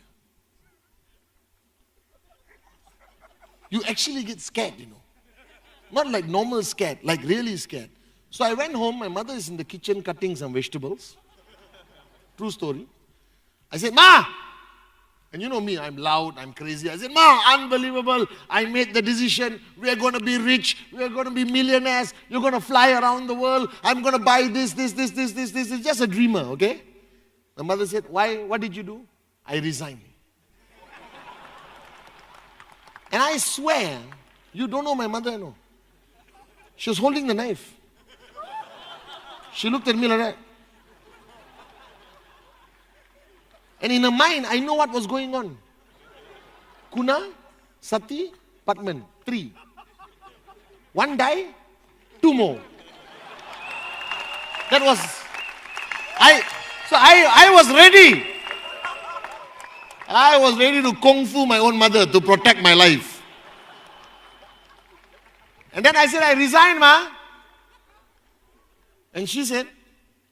you actually get scared, you know. Not like normal scared, like really scared. So I went home. My mother is in the kitchen cutting some vegetables. True story. I said, Ma! And you know me, I'm loud, I'm crazy. I said, Ma, unbelievable. I made the decision. We are going to be rich. We are going to be millionaires. You're going to fly around the world. I'm going to buy this. It's just a dreamer, okay? My mother said, why? What did you do? I resigned. And I swear, you don't know my mother, no. She was holding the knife. She looked at me like that. And in her mind, I know what was going on. Kuna, Sati, Pathman, 3. 1 die, 2 more. That was, I was ready. I was ready to kung fu my own mother to protect my life. And then I said, I resign, Ma. And she said,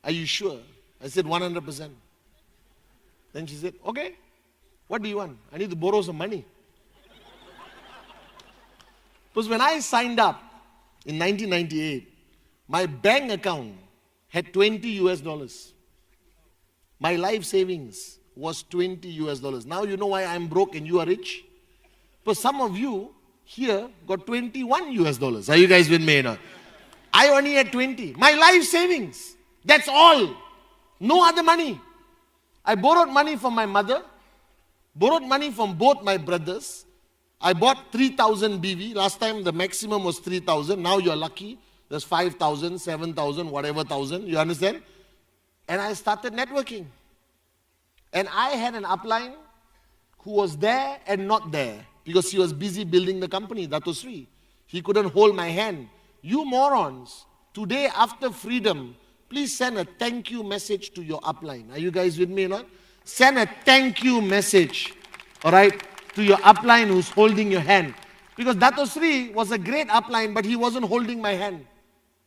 are you sure? I said, 100%. Then she said, okay, what do you want? I need to borrow some money. Because when I signed up in 1998, my bank account had $20. My life savings was $20. Now you know why I'm broke and you are rich? Because some of you here got $21. Are you guys with me now? I only had 20. My life savings. That's all. No other money. I borrowed money from my mother, borrowed money from both my brothers. I bought 3,000 BV. Last time the maximum was 3,000. Now you're lucky. There's 5,000, 7,000, whatever thousand. You understand? And I started networking. And I had an upline who was there and not there because he was busy building the company, Dato Sri. He couldn't hold my hand. You morons, today after freedom, please send a thank you message to your upline. Are you guys with me or not? Send a thank you message, all right, to your upline who's holding your hand. Because Dato Sri was a great upline, but he wasn't holding my hand.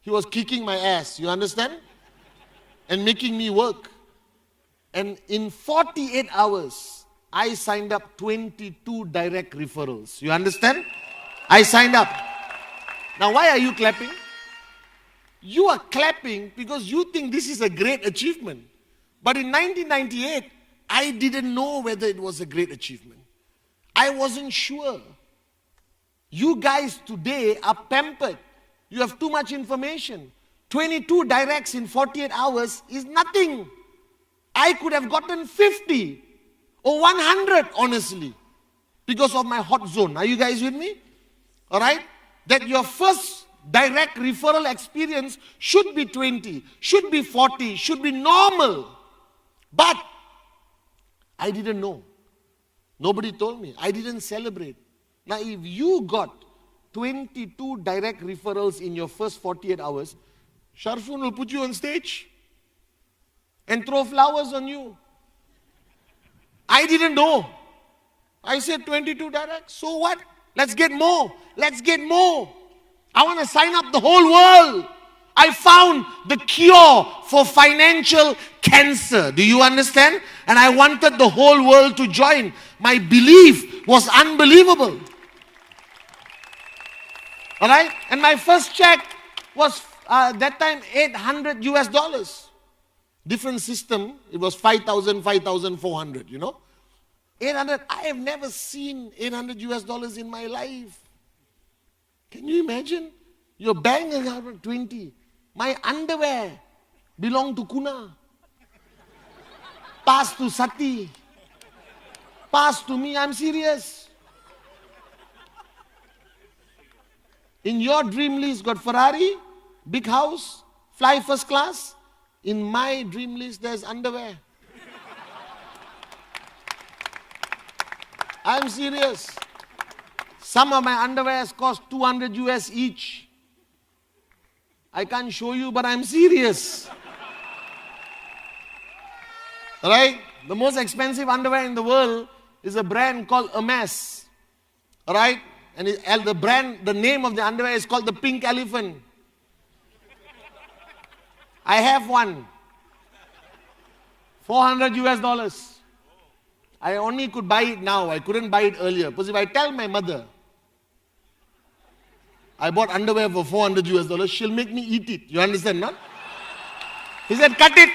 He was kicking my ass, you understand? And making me work. And in 48 hours, I signed up 22 direct referrals. You understand? I signed up. Now, why are you clapping? You are clapping because you think this is a great achievement. But in 1998, I didn't know whether it was a great achievement. I wasn't sure. You guys today are pampered. You have too much information. 22 directs in 48 hours is nothing. I could have gotten 50 or 100, honestly, because of my hot zone. Are you guys with me? All right? That your first direct referral experience should be 20, should be 40, should be normal. But I didn't know. Nobody told me. I didn't celebrate. Now, if you got 22 direct referrals in your first 48 hours, Sharfun will put you on stage and throw flowers on you. I didn't know. I said 22 direct. So what? Let's get more. Let's get more. I want to sign up the whole world. I found the cure for financial cancer. Do you understand? And I wanted the whole world to join. My belief was unbelievable. All right? And my first check was that time 800 US dollars. Different system, it was 5,000, 5,400, 800, I have never seen 800 US dollars in my life. Can you imagine? Your bank account 20. My underwear belong to Kuna. Pass to Sati. Pass to me, I'm serious. In your dream list got Ferrari, big house, fly first class. In my dream list there's underwear. I'm serious. Some of my underwears cost 200 US each. I can't show you, but I'm serious. Alright? The most expensive underwear in the world is a brand called Hermes. Alright? And the name of the underwear is called the Pink Elephant. I have one. 400 US dollars. I only could buy it now. I couldn't buy it earlier. Because if I tell my mother, I bought underwear for 400 US dollars, she'll make me eat it. You understand, no? He said, cut it.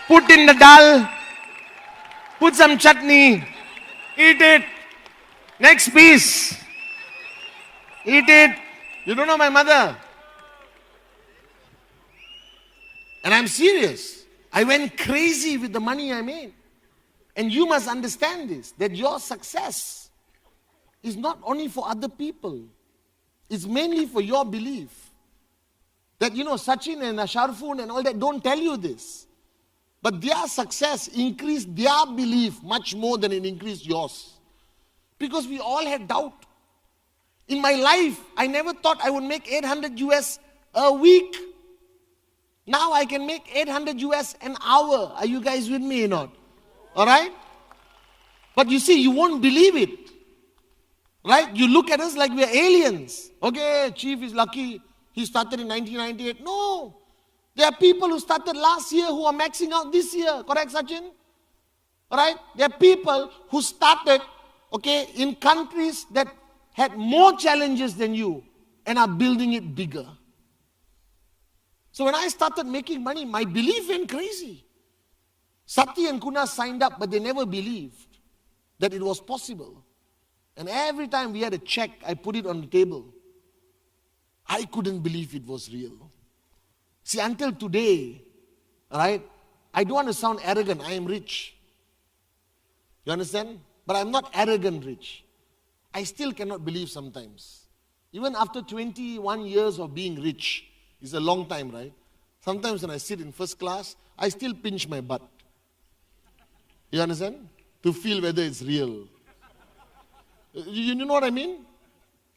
Put in the dal. Put some chutney. Eat it. Next piece. Eat it. You don't know my mother. And I'm serious. I went crazy with the money I made. And you must understand this, that your success is not only for other people. It's mainly for your belief. That, Sachin and Sharfun and all that don't tell you this. But their success increased their belief much more than it increased yours. Because we all had doubt. In my life, I never thought I would make 800 US a week. Now I can make 800 US an hour. Are you guys with me or not? Alright? But you see, you won't believe it. Right? You look at us like we're aliens. Okay, Chief is lucky. He started in 1998. No. There are people who started last year who are maxing out this year. Correct, Sachin? Alright? There are people who started, in countries that had more challenges than you and are building it bigger. So when I started making money, my belief went crazy. Sati and Kuna signed up, but they never believed that it was possible. And every time we had a check, I put it on the table. I couldn't believe it was real. See, until today, right, I don't want to sound arrogant. I am rich. You understand? But I'm not arrogant rich. I still cannot believe sometimes. Even after 21 years of being rich, it's a long time, right? Sometimes when I sit in first class, I still pinch my butt. You understand? To feel whether it's real. You know what I mean?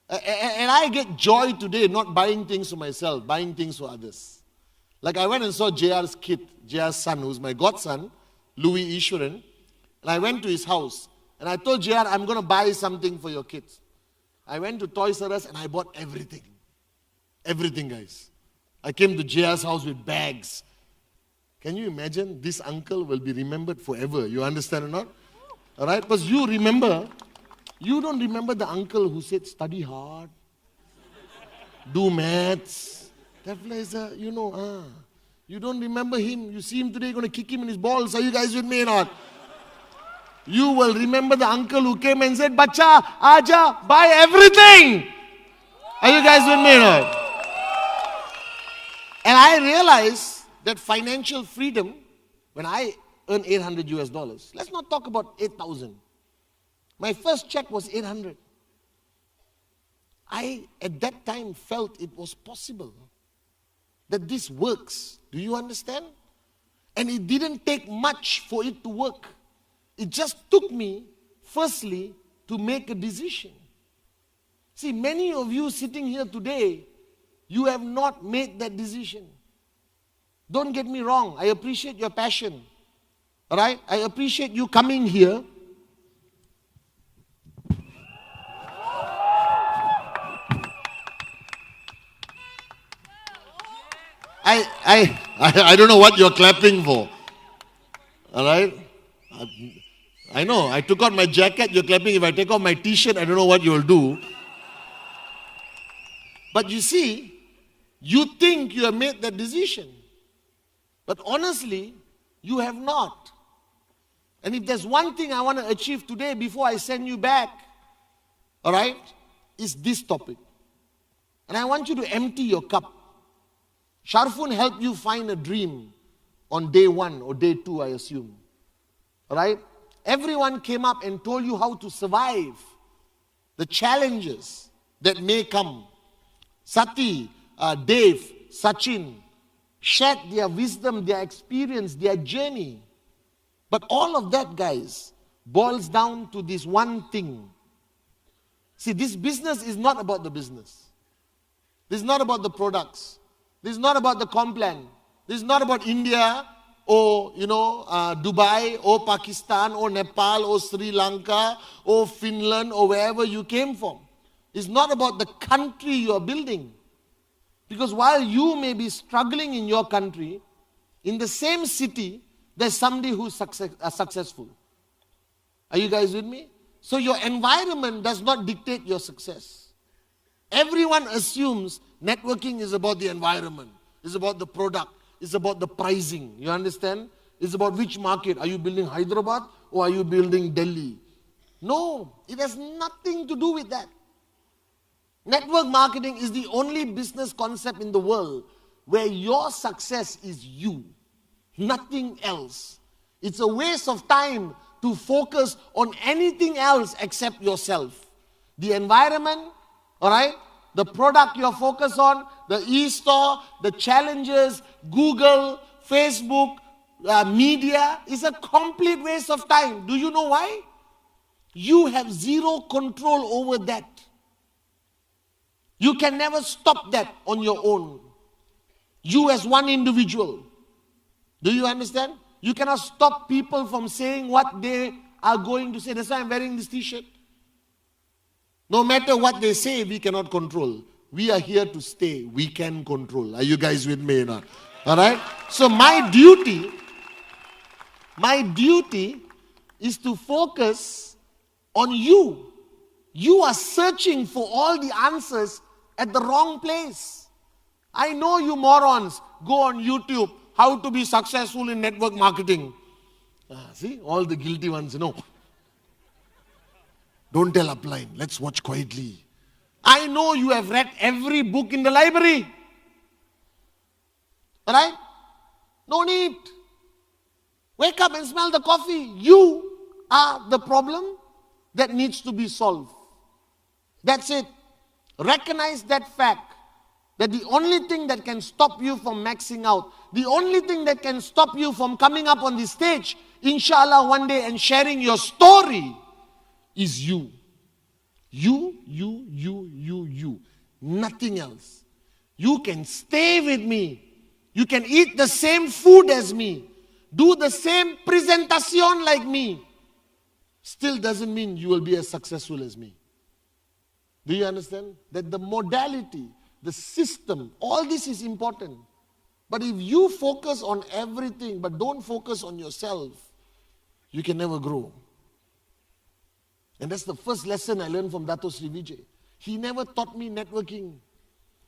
And I get joy today not buying things for myself, buying things for others. Like I went and saw JR's kid, JR's son, who's my godson, Louis Ishwaran. And I went to his house. And I told JR, I'm going to buy something for your kids. I went to Toys R Us and I bought everything. Everything, guys. I came to JR's house with bags. Can you imagine? This uncle will be remembered forever. You understand or not? Alright? Because you don't remember the uncle who said, study hard, do maths. That place, you don't remember him. You see him today, you're going to kick him in his balls. Are you guys with me or not? You will remember the uncle who came and said, Bacha, Aja, buy everything. Are you guys with me or not? And I realized that financial freedom, when I earn 800 US dollars, let's not talk about 8,000. My first check was 800. I, at that time, felt it was possible. That this works. Do you understand? And it didn't take much for it to work. It just took me, firstly, to make a decision. See, many of you sitting here today, you have not made that decision. Don't get me wrong. I appreciate your passion. Alright? I appreciate you coming here. I don't know what you're clapping for. Alright? I know. I took out my jacket, you're clapping. If I take off my t-shirt, I don't know what you'll do. But you see, You think you have made that decision. But honestly, you have not. And if there's one thing I want to achieve today before I send you back, all right, is this topic. And I want you to empty your cup. Sharfun helped you find a dream on day 1 or day 2, I assume. All right? Everyone came up and told you how to survive the challenges that may come. Sati, Dave, Sachin shared their wisdom, their experience, their journey. But all of that, guys, boils down to this one thing. See, this business is not about the business. This is not about the products. This is not about the Complan. This is not about India or, Dubai or Pakistan or Nepal or Sri Lanka or Finland or wherever you came from. It's not about the country you are building. Because while you may be struggling in your country, in the same city, there's somebody who's successful. Are you guys with me? So your environment does not dictate your success. Everyone assumes networking is about the environment, it's about the product, it's about the pricing. You understand? It's about which market. Are you building Hyderabad or are you building Delhi? No, it has nothing to do with that. Network marketing is the only business concept in the world where your success is you, nothing else. It's a waste of time to focus on anything else except yourself. The environment, all right, the product you're focused on, the e-store, the challenges, Google, Facebook, media is a complete waste of time. Do you know why? You have zero control over that. You can never stop that on your own. You as one individual. Do you understand? You cannot stop people from saying what they are going to say. That's why I'm wearing this t-shirt. No matter what they say, we cannot control. We are here to stay. We can control. Are you guys with me or not? All right? So my duty is to focus on you. You are searching for all the answers at the wrong place. I know you morons go on YouTube, how to be successful in network marketing. See, all the guilty ones, Don't tell upline. Let's watch quietly. I know you have read every book in the library. Alright? No need. Wake up and smell the coffee. You are the problem that needs to be solved. That's it. Recognize that fact. That the only thing that can stop you from maxing out, the only thing that can stop you from coming up on the stage, inshallah, one day and sharing your story is you. You. Nothing else. You can stay with me. You can eat the same food as me. Do the same presentation like me. Still doesn't mean you will be as successful as me. Do you understand? That the modality, the system, all this is important. But if you focus on everything but don't focus on yourself, you can never grow. And that's the first lesson I learned from Dato Sri Vijay. He never taught me networking.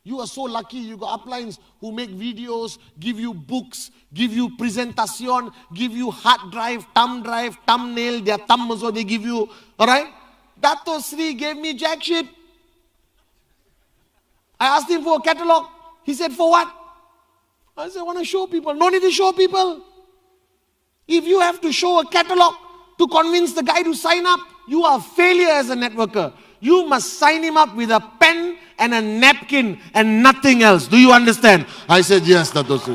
You are so lucky, you got uplines who make videos, give you books, give you presentation, give you hard drive, thumbnail, their thumb also they give you. Alright? Dato Sri gave me jack shit. I asked him for a catalog. He said, for what? I said, I want to show people. No need to show people. If you have to show a catalog to convince the guy to sign up, you are a failure as a networker. You must sign him up with a pen and a napkin and nothing else. Do you understand? I said, yes, Dato Sri.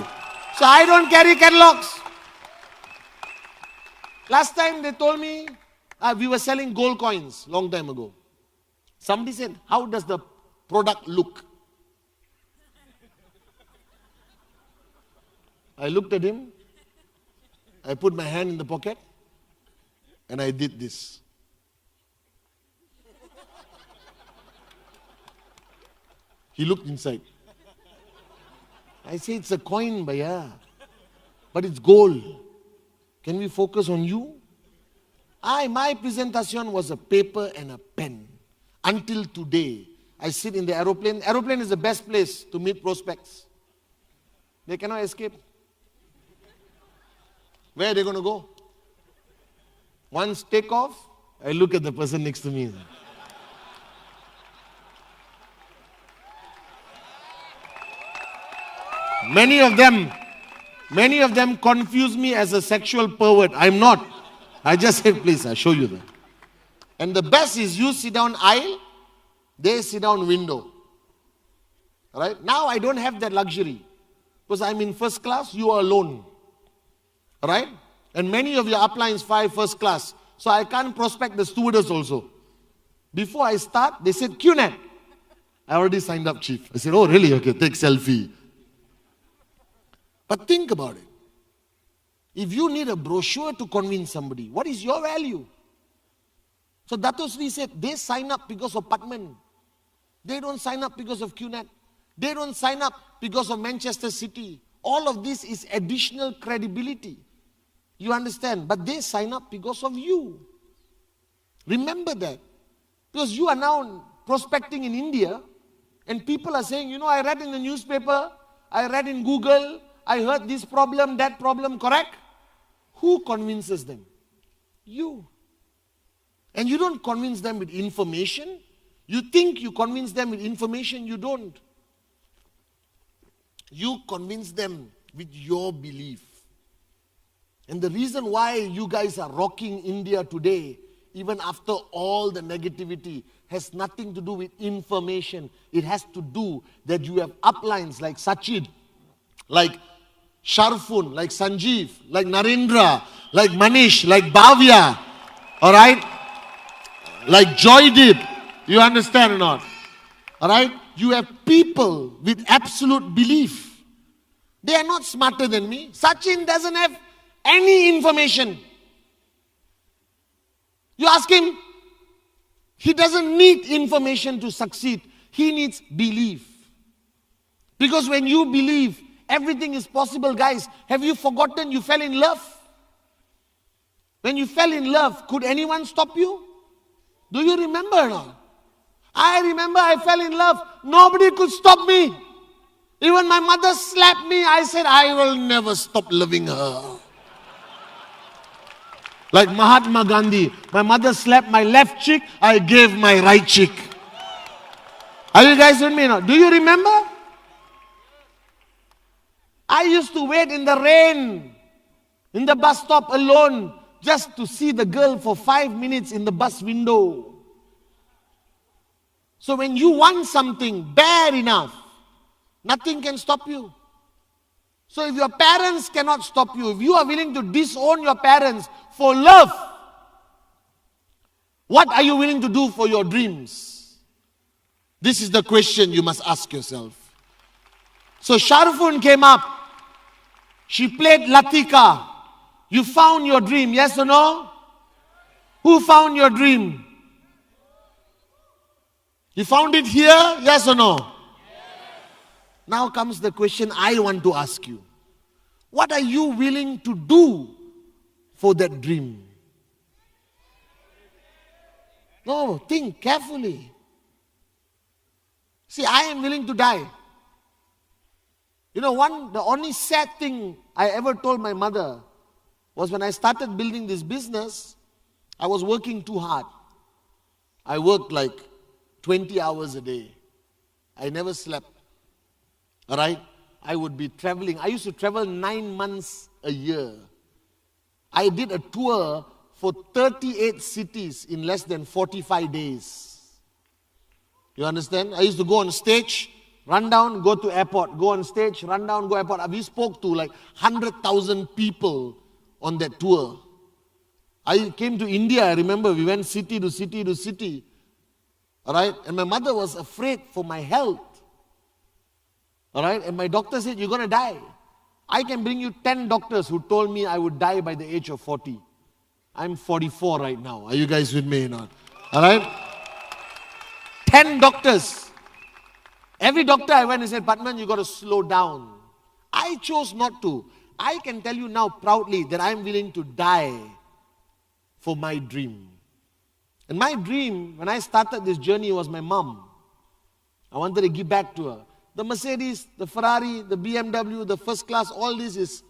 So I don't carry catalogs. Last time they told me, we were selling gold coins long time ago. Somebody said, how does the product look? I looked at him, I put my hand in the pocket, and I did this. He looked inside. I say, it's a coin, bhaiya, but it's gold. Can we focus on you? My presentation was a paper and a pen. Until today, I sit in the aeroplane. Aeroplane is the best place to meet prospects. They cannot escape. Where are they going to go? Once take off, I look at the person next to me. Many of them confuse me as a sexual pervert. I'm not. I just said, please, I'll show you that. And the best is you sit down aisle, they sit down window. Right? Now I don't have that luxury. Because I'm in first class, you are alone. Right? And many of your uplines fly first class. So I can't prospect the stewardess also. Before I start, they said, QNet. I already signed up, chief. I said, oh really? Okay, take selfie. But think about it. If you need a brochure to convince somebody, what is your value? So Dato Sri said, they sign up because of Pathman. They don't sign up because of QNet. They don't sign up because of Manchester City. All of this is additional credibility. You understand? But they sign up because of you. Remember that. Because you are now prospecting in India and people are saying, I read in the newspaper, I read in Google, I heard this problem, that problem, correct? Who convinces them? You. And you don't convince them with information. You think you convince them with information, you don't. You convince them with your belief. And the reason why you guys are rocking India today, even after all the negativity, has nothing to do with information. It has to do that you have uplines like Sachin, like Sharfun, like Sanjeev, like Narendra, like Manish, like Bhavya, alright? Like Joydeep. You understand or not? Alright? You have people with absolute belief. They are not smarter than me. Sachin doesn't have any information. You ask him, he doesn't need information to succeed. He needs belief. Because when you believe, everything is possible, guys. Have you forgotten you fell in love? When you fell in love, could anyone stop you? Do you remember or not? I remember I fell in love. Nobody could stop me. Even my mother slapped me. I said, I will never stop loving her. Like Mahatma Gandhi. My mother slapped my left cheek. I gave my right cheek. Are you guys with me now? Do you remember? I used to wait in the rain, in the bus stop alone, just to see the girl for 5 minutes in the bus window. So when you want something bad enough, nothing can stop you. So if your parents cannot stop you, if you are willing to disown your parents for love, what are you willing to do for your dreams? This is the question you must ask yourself. So Sharfun came up. She played Latika. You found your dream, yes or no? Who found your dream? You found it here, yes or no? Yes. Now comes the question I want to ask you. What are you willing to do for that dream? No, think carefully. See, I am willing to die. The only sad thing I ever told my mother was when I started building this business, I was working too hard. I worked like 20 hours a day. I never slept. Alright? I would be traveling. I used to travel 9 months a year. I did a tour for 38 cities in less than 45 days. You understand? I used to go on stage, run down, go to airport, go on stage, run down, go airport. We spoke to like 100,000 people on that tour. I came to India, I remember, we went city to city to city. Alright? And my mother was afraid for my health. Alright? And my doctor said, you're going to die. I can bring you 10 doctors who told me I would die by the age of 40. I'm 44 right now. Are you guys with me or not? Alright? 10 doctors. Every doctor I went and said, Pathman, you got to slow down. I chose not to. I can tell you now proudly that I'm willing to die for my dream. And my dream, when I started this journey, was my mom. I wanted to give back to her. The Mercedes, the Ferrari, the BMW, the first class, all this is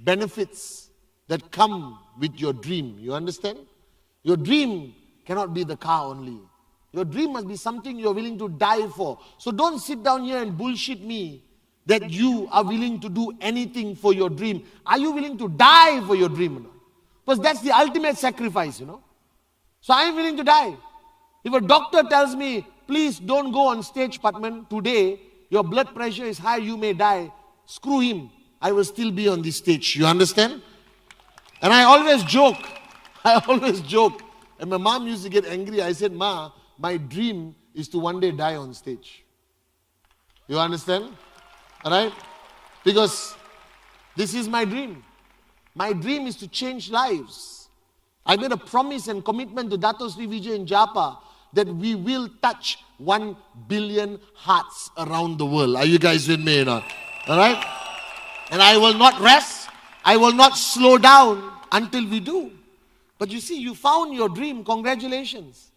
benefits that come with your dream. You understand? Your dream cannot be the car only. Your dream must be something you're willing to die for. So don't sit down here and bullshit me that you are willing to do anything for your dream. Are you willing to die for your dream or not? Because that's the ultimate sacrifice, you know. So I am willing to die. If a doctor tells me, please don't go on stage, Pathman, today, your blood pressure is high, you may die. Screw him. I will still be on this stage. You understand? And I always joke. And my mom used to get angry. I said, Ma, my dream is to one day die on stage. You understand? Alright? Because this is my dream. My dream is to change lives. I made a promise and commitment to Dato Sri Vijay in Japa that we will touch 1 billion hearts around the world. Are you guys with me or not? Alright? And I will not rest. I will not slow down until we do. But you see, you found your dream. Congratulations.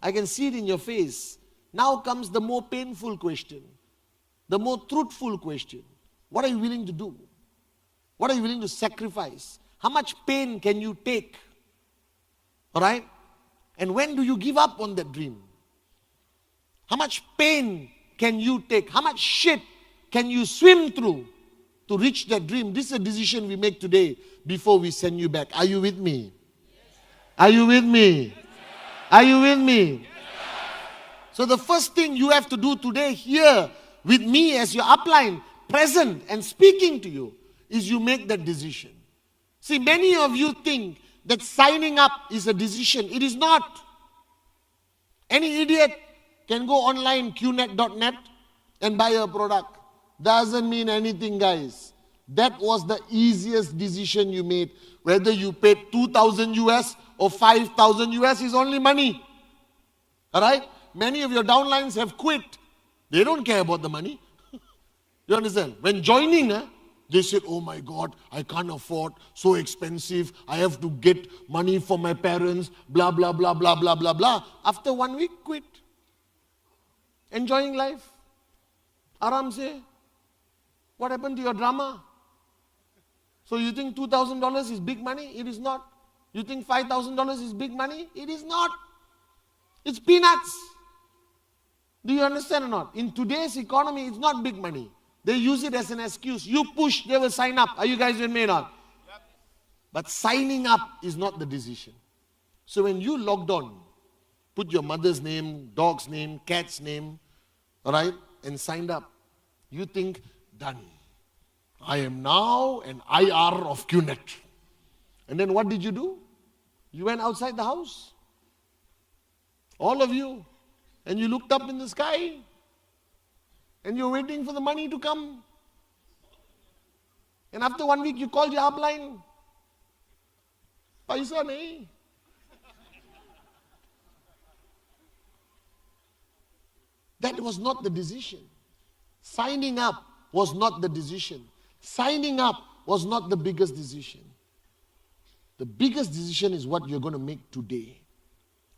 I can see it in your face. Now comes the more painful question. The more truthful question. What are you willing to do? What are you willing to sacrifice? How much pain can you take? Alright? And when do you give up on that dream? How much pain can you take? How much shit can you swim through to reach that dream? This is a decision we make today before we send you back. Are you with me? Are you with me? Are you with me? So the first thing you have to do today here with me as your upline, present and speaking to you, is you make that decision. See, many of you think that signing up is a decision. It is not. Any idiot can go online, qnet.net, and buy a product. Doesn't mean anything, guys. That was the easiest decision you made. Whether you paid 2,000 US or 5,000 US is only money. Alright? Many of your downlines have quit. They don't care about the money. You understand? When joining, they said, oh my God, I can't afford, so expensive. I have to get money for my parents, blah, blah, blah, blah, blah, blah, blah. After 1 week, quit. Enjoying life. Aram se. What happened to your drama? So you think $2,000 is big money? It is not. You think $5,000 is big money? It is not. It's peanuts. Do you understand or not? In today's economy, it's not big money. They use it as an excuse. You push, they will sign up. Are you guys with me or not? Yep. But signing up is not the decision. So when you logged on, put your mother's name, dog's name, cat's name, alright, and signed up, you think, done. I am now an IR of QNet. And then what did you do? You went outside the house. All of you. And you looked up in the sky. And you're waiting for the money to come. And after 1 week, you called your upline. Paisa nahi. That was not the decision. Signing up was not the decision. Signing up was not the biggest decision. The biggest decision is what you're going to make today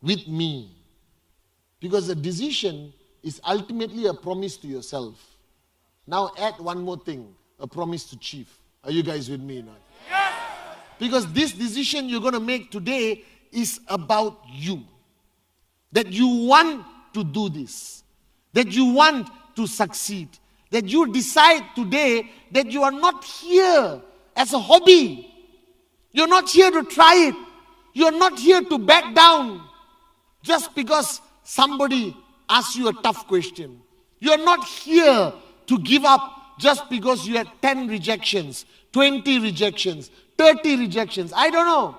with me. Because the decision is ultimately a promise to yourself. Now add one more thing, a promise to Chief. Are you guys with me now? Yes! Because this decision you're going to make today is about you. That you want to do this. That you want to succeed. That you decide today that you are not here as a hobby. You're not here to try it. You're not here to back down just because somebody asks you a tough question. You're not here to give up just because you had 10 rejections, 20 rejections, 30 rejections. I don't know.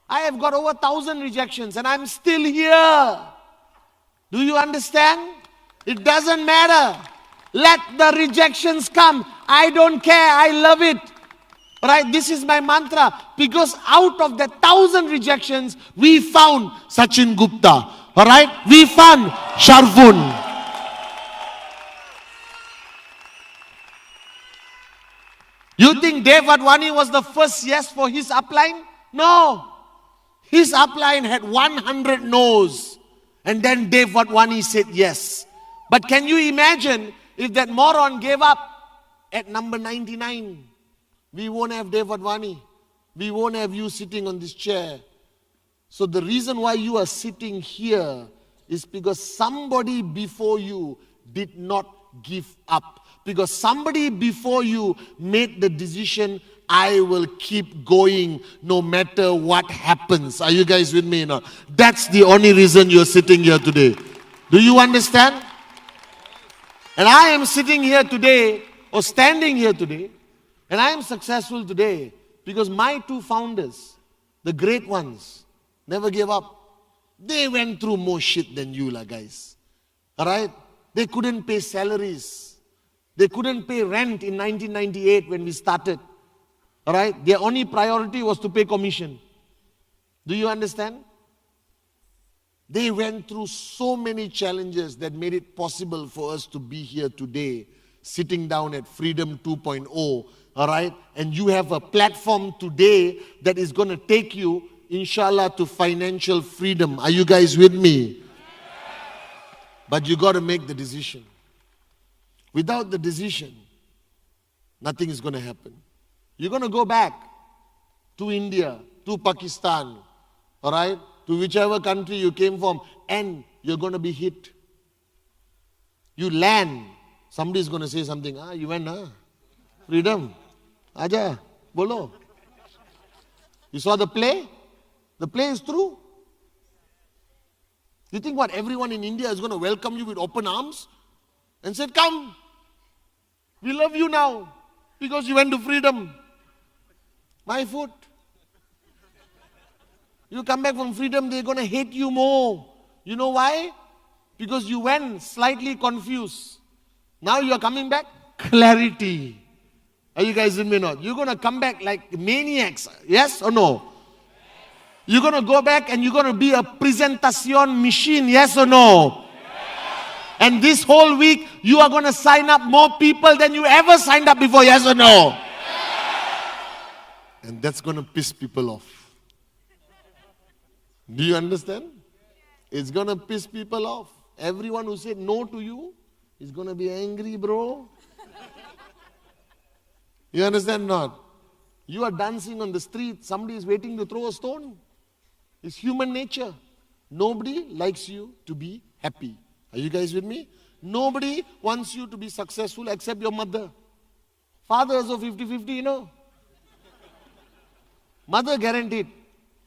I have got over 1,000 rejections and I'm still here. Do you understand? It doesn't matter. Let the rejections come. I don't care. I love it. Right? This is my mantra. Because out of the 1,000 rejections, we found Sachin Gupta. Alright? We found Sharfun. You think Dave Advani was the first yes for his upline? No. His upline had 100 no's. And then Dave Advani said yes. But can you imagine if that moron gave up at number 99? We won't have Dave Advani. We won't have you sitting on this chair. So the reason why you are sitting here is because somebody before you did not give up. Because somebody before you made the decision, I will keep going no matter what happens. Are you guys with me now? That's the only reason you're sitting here today. Do you understand? And I am sitting here today, or standing here today, and I am successful today because my two founders, the great ones, never gave up. They went through more shit than you, guys. Alright? They couldn't pay salaries. They couldn't pay rent in 1998 when we started. Alright? Their only priority was to pay commission. Do you understand? They went through so many challenges that made it possible for us to be here today, sitting down at Freedom 2.0, all right? And you have a platform today that is going to take you, inshallah, to financial freedom. Are you guys with me? But you got to make the decision. Without the decision, nothing is going to happen. You're going to go back to India, to Pakistan, all right? To whichever country you came from, and you're going to be hit. You land, somebody is going to say something. You went, Freedom. Aja, bolo. You saw the play? The play is true. You think what, everyone in India is going to welcome you with open arms? And said, come, we love you now, because you went to freedom. My foot. You come back from freedom, they're going to hate you more. You know why? Because you went slightly confused. Now you are coming back, clarity. Are you guys with me or not? You're going to come back like maniacs. Yes or no? You're going to go back and you're going to be a presentation machine. Yes or no? And this whole week, you are going to sign up more people than you ever signed up before. Yes or no? And that's going to piss people off. Do you understand? It's going to piss people off. Everyone who said no to you is going to be angry, bro. You understand not? You are dancing on the street. Somebody is waiting to throw a stone. It's human nature. Nobody likes you to be happy. Are you guys with me? Nobody wants you to be successful except your mother. Fathers are 50-50, you know. Mother guaranteed.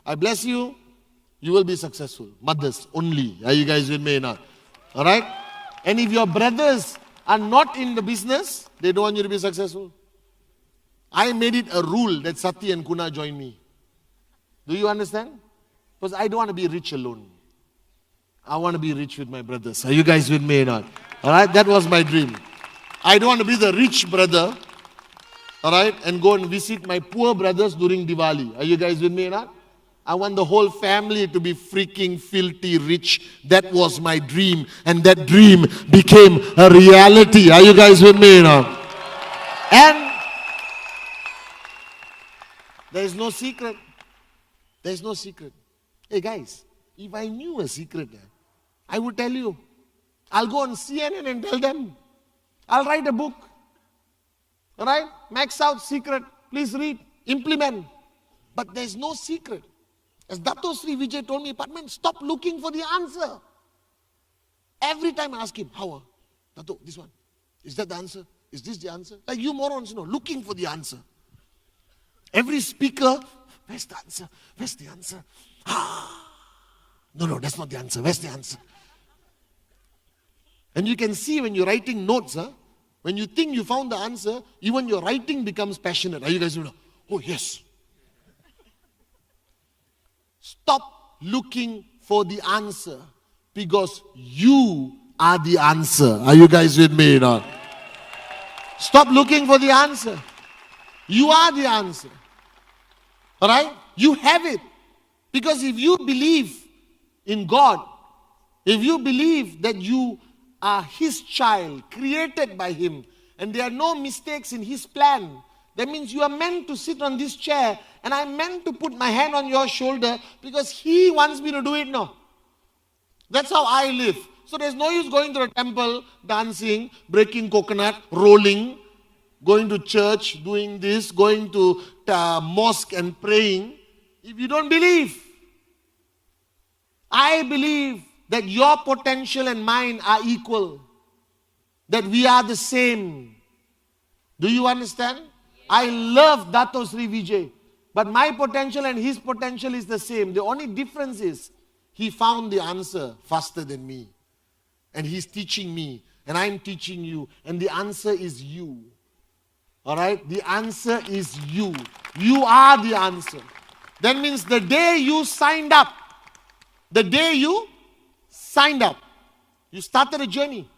I bless you. You will be successful. Mothers only. Are you guys with me now? Alright? And if your brothers are not in the business, they don't want you to be successful. I made it a rule that Sati and Kuna join me. Do you understand? Because I don't want to be rich alone. I want to be rich with my brothers. Are you guys with me or not? Alright? That was my dream. I don't want to be the rich brother. Alright? And go and visit my poor brothers during Diwali. Are you guys with me or not? I want the whole family to be freaking filthy rich. That was my dream. And that dream became a reality. Are you guys with me now? And there is no secret. There is no secret. Hey guys, if I knew a secret, I would tell you. I'll go on CNN and tell them. I'll write a book. Alright? Max out secret. Please read. Implement. But there's no secret. As Dato Sri Vijay told me, Pathman, stop looking for the answer. Every time I ask him, how? Dato, this one. Is that the answer? Is this the answer? Like you morons, looking for the answer. Every speaker, where's the answer? Where's the answer? No, that's not the answer. Where's the answer? And you can see when you're writing notes, when you think you found the answer, even your writing becomes passionate. Are you guys know? Oh, yes. Stop looking for the answer because you are the answer. Are you guys with me now? Stop looking for the answer. You are the answer. Alright? You have it. Because if you believe in God, if you believe that you are His child, created by Him, and there are no mistakes in His plan, that means you are meant to sit on this chair and I'm meant to put my hand on your shoulder because He wants me to do it now. That's how I live. So there's no use going to a temple, dancing, breaking coconut, rolling, going to church, doing this, going to mosque and praying, if you don't believe. I believe that your potential and mine are equal. That we are the same. Do you understand? I love Dato Sri Vijay. But my potential and his potential is the same. The only difference is he found the answer faster than me. And he's teaching me. And I'm teaching you. And the answer is you. Alright? The answer is you. You are the answer. That means the day you signed up, you started a journey.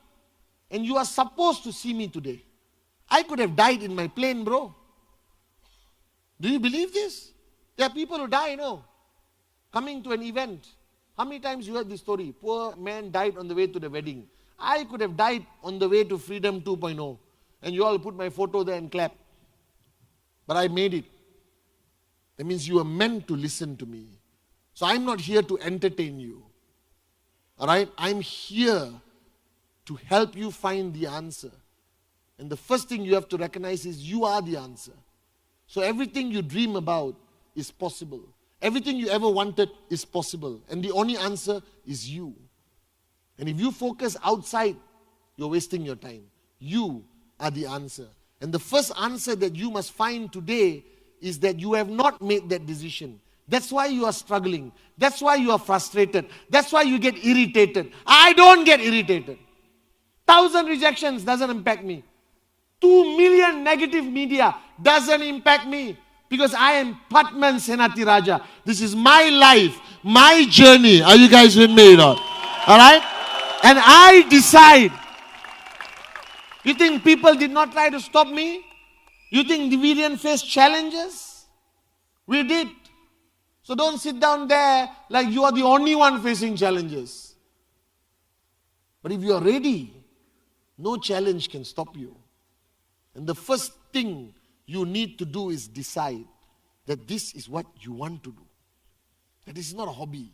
And you are supposed to see me today. I could have died in my plane, bro. Do you believe this? There are people who die, coming to an event. How many times you heard this story? Poor man died on the way to the wedding. I could have died on the way to Freedom 2.0. And you all put my photo there and clap. But I made it. That means you are meant to listen to me. So I'm not here to entertain you. Alright? I'm here to help you find the answer. And the first thing you have to recognize is you are the answer. So everything you dream about is possible. Everything you ever wanted is possible. And the only answer is you. And if you focus outside, you're wasting your time. You are the answer. And the first answer that you must find today is that you have not made that decision. That's why you are struggling. That's why you are frustrated. That's why you get irritated. I don't get irritated. 1,000 rejections doesn't impact me. 2 million negative media doesn't impact me. Because I am Pathman Senathirajah. This is my life, my journey. Are you guys with me? Alright? And I decide. You think people did not try to stop me? You think we didn't face challenges? We did. So don't sit down there like you are the only one facing challenges. But if you are ready, no challenge can stop you. And the first thing you need to do is decide that this is what you want to do. That this is not a hobby.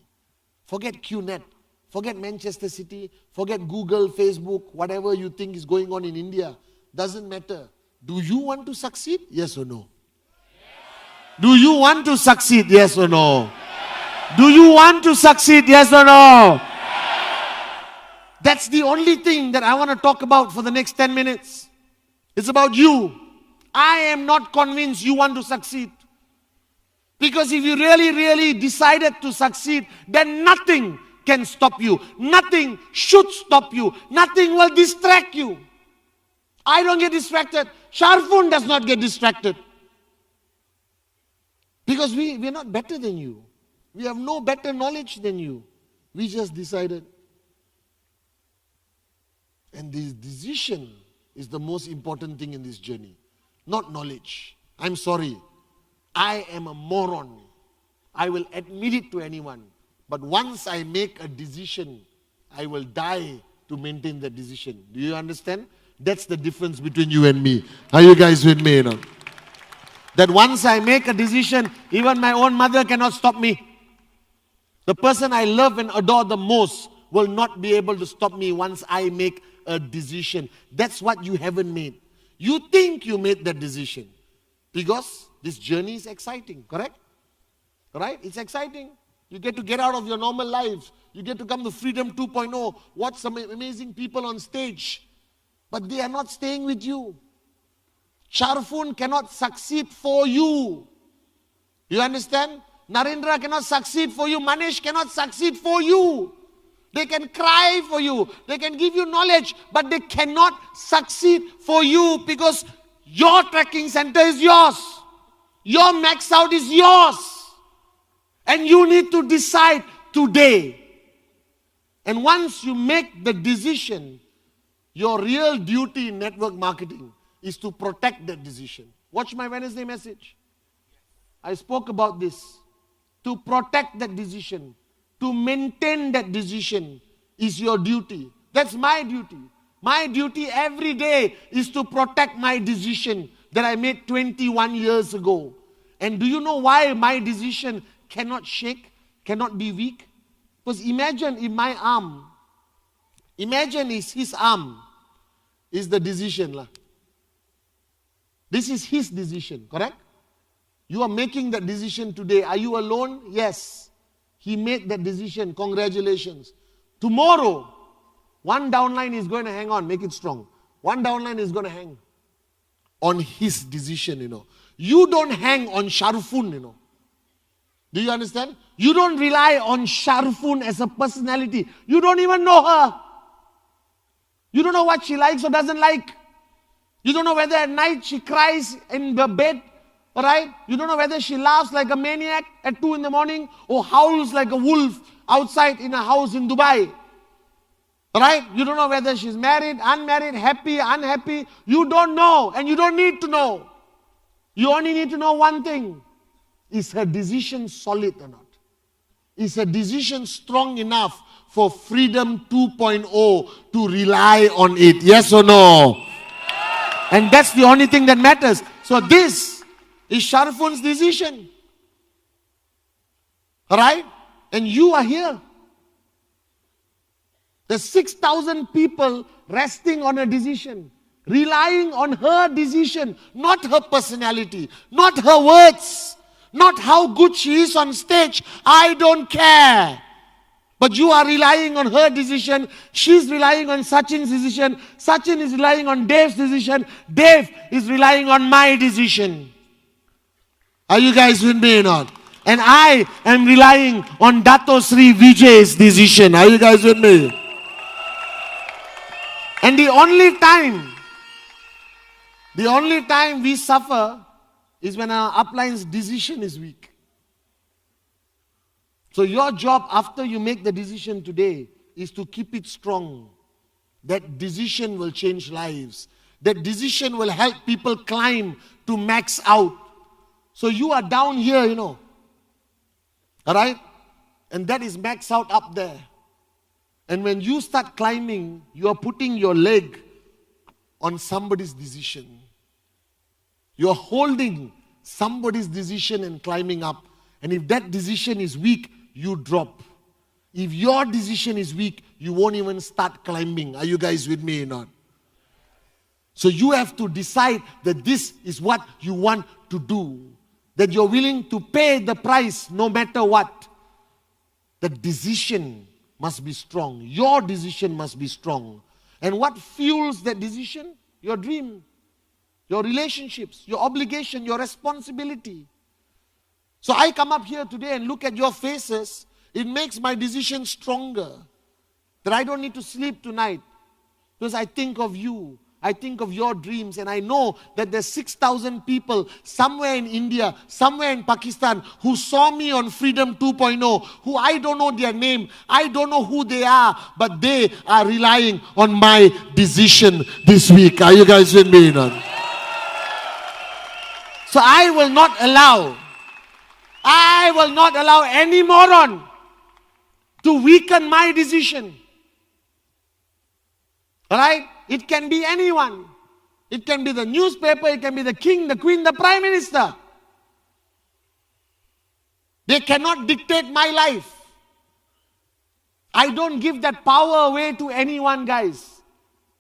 Forget QNet. Forget Manchester City. Forget Google, Facebook, whatever you think is going on in India. Doesn't matter. Do you want to succeed? Yes or no? Yes. Do you want to succeed? Yes or no? Yes. Do you want to succeed? Yes or no? Yes. That's the only thing that I want to talk about for the next 10 minutes. It's about you. I am not convinced you want to succeed. Because if you really decided to succeed, then nothing can stop you. Nothing should stop you. Nothing will distract you. I don't get distracted. Sharfun does not get distracted. Because we're not better than you. We have no better knowledge than you. We just decided. And this decision is the most important thing in this journey. Not knowledge. I'm sorry. I am a moron. I will admit it to anyone. But once I make a decision, I will die to maintain that decision. Do you understand? That's the difference between you and me. Are you guys with me? That once I make a decision, even my own mother cannot stop me. The person I love and adore the most will not be able to stop me once I make a decision. That's what you haven't made. You think you made that decision because this journey is exciting, correct? Right? It's exciting. You get out of your normal lives. You get to come to Freedom 2.0, watch some amazing people on stage. But they are not staying with you. Sharfun cannot succeed for you. You understand? Narendra cannot succeed for you. Manish cannot succeed for you. They can cry for you. They can give you knowledge, but they cannot succeed for you because your tracking center is yours. Your max out is yours. And you need to decide today. And once you make the decision, your real duty in network marketing is to protect that decision. Watch my Wednesday message. I spoke about this. To protect that decision, to maintain that decision is your duty. That's my duty. My duty every day is to protect my decision that I made 21 years ago. And do you know why my decision cannot shake, cannot be weak? Because imagine if my arm Imagine his arm is the decision. This is his decision, correct? You are making that decision today. Are you alone? Yes. He made that decision. Congratulations. Tomorrow, one downline is going to hang on. Make it strong. One downline is going to hang on his decision, You don't hang on Sharfun, Do you understand? You don't rely on Sharfun as a personality. You don't even know her. You don't know what she likes or doesn't like. You don't know whether at night she cries in the bed. Alright? You don't know whether she laughs like a maniac at 2 in the morning or howls like a wolf outside in a house in Dubai. Alright? You don't know whether she's married, unmarried, happy, unhappy. You don't know and you don't need to know. You only need to know one thing. Is her decision solid or not? Is her decision strong enough for Freedom 2.0 to rely on it? Yes or no? And that's the only thing that matters. So this is Sharfun's decision. Alright? And you are here. There's 6,000 people resting on a decision. Relying on her decision. Not her personality. Not her words. Not how good she is on stage. I don't care. But you are relying on her decision. She's relying on Sachin's decision. Sachin is relying on Dave's decision. Dave is relying on my decision. Are you guys with me or not? And I am relying on Dato Sri Vijay's decision. Are you guys with me? And the only time we suffer is when our upline's decision is weak. So your job after you make the decision today is to keep it strong. That decision will change lives. That decision will help people climb to max out. So you are down here, Alright? And that is max out up there. And when you start climbing, you are putting your leg on somebody's decision. You are holding somebody's decision and climbing up. And if that decision is weak, you drop. If your decision is weak, you won't even start climbing. Are you guys with me or not? So you have to decide that this is what you want to do. That you're willing to pay the price no matter what. The decision must be strong. Your decision must be strong. And what fuels that decision? Your dream, your relationships, your obligation, your responsibility. So I come up here today and look at your faces. It makes my decision stronger. That I don't need to sleep tonight. Because I think of you. I think of your dreams. And I know that there's 6,000 people somewhere in India, somewhere in Pakistan, who saw me on Freedom 2.0, who I don't know their name. I don't know who they are. But they are relying on my decision this week. Are you guys with me? So I will not allow any moron to weaken my decision. Alright? It can be anyone. It can be the newspaper, it can be the king, the queen, the prime minister. They cannot dictate my life. I don't give that power away to anyone, guys.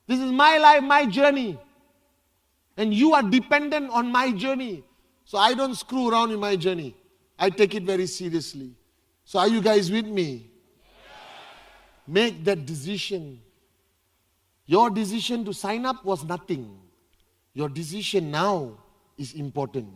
This is my life, my journey. And you are dependent on my journey. So I don't screw around in my journey. I take it very seriously. So are you guys with me? Make that decision. Your decision to sign up was nothing. Your decision now is important.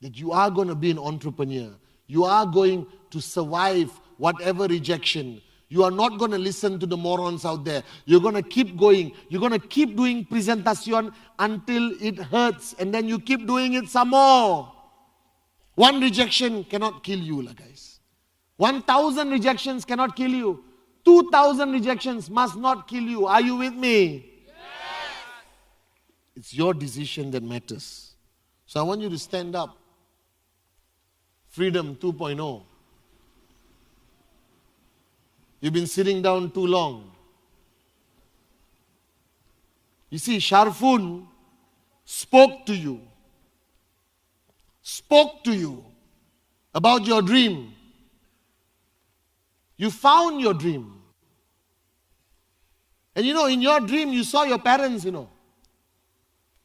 That you are going to be an entrepreneur. You are going to survive whatever rejection. You are not going to listen to the morons out there. You're going to keep going. You're going to keep doing presentation until it hurts. And then you keep doing it some more. One rejection cannot kill you, guys. 1,000 rejections cannot kill you. 2,000 rejections must not kill you. Are you with me? Yes. It's your decision that matters. So I want you to stand up. Freedom 2.0. You've been sitting down too long. You see, Sharfun spoke to you. Spoke to you about your dream. You found your dream. And in your dream, you saw your parents,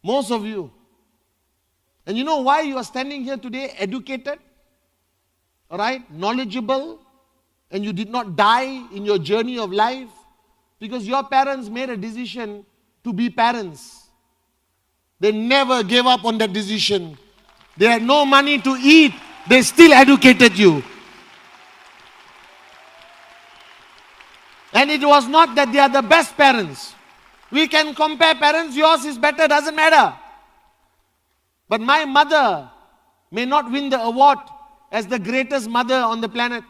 Most of you. And you know why you are standing here today? Educated, all right, knowledgeable, and you did not die in your journey of life because your parents made a decision to be parents. They never gave up on that decision. They had no money to eat. They still educated you. And it was not that they are the best parents. We can compare parents. Yours is better, doesn't matter. But my mother may not win the award as the greatest mother on the planet.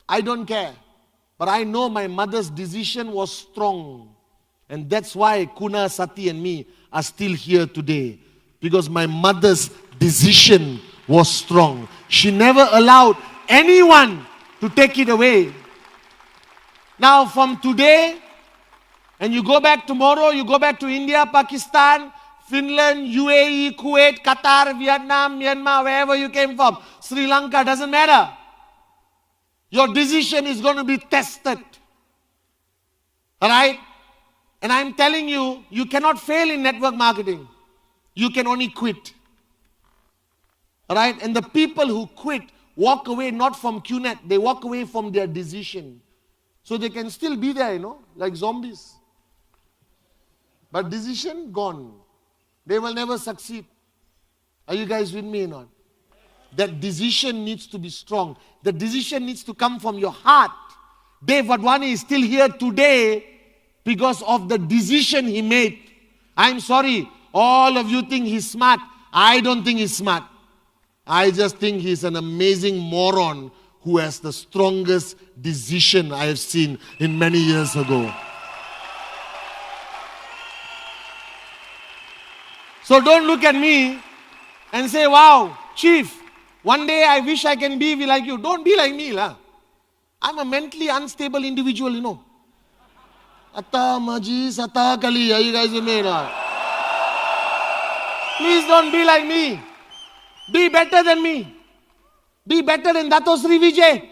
I don't care. But I know my mother's decision was strong. And that's why Kuna, Sati and me are still here today. Because my mother's decision was strong. She never allowed anyone to take it away. Now from today, and you go back tomorrow, you go back to India, Pakistan, Finland, UAE, Kuwait, Qatar, Vietnam, Myanmar, wherever you came from, Sri Lanka, doesn't matter. Your decision is going to be tested. Alright? And I'm telling you, you cannot fail in network marketing. You can only quit. Alright? And the people who quit walk away not from QNet, they walk away from their decision. So they can still be there, like zombies. But decision, gone. They will never succeed. Are you guys with me or not? That decision needs to be strong. The decision needs to come from your heart. Dave Wadhwani is still here today because of the decision he made. I'm sorry, all of you think he's smart. I don't think he's smart. I just think he's an amazing moron who has the strongest decision I have seen in many years ago. So don't look at me and say, wow, Chief, one day I wish I can be like you. Don't be like me. I'm a mentally unstable individual, Atta maji sata kali. Are you guys with me now? Please don't be like me. Be better than me. Be better than Dato Sri Vijay.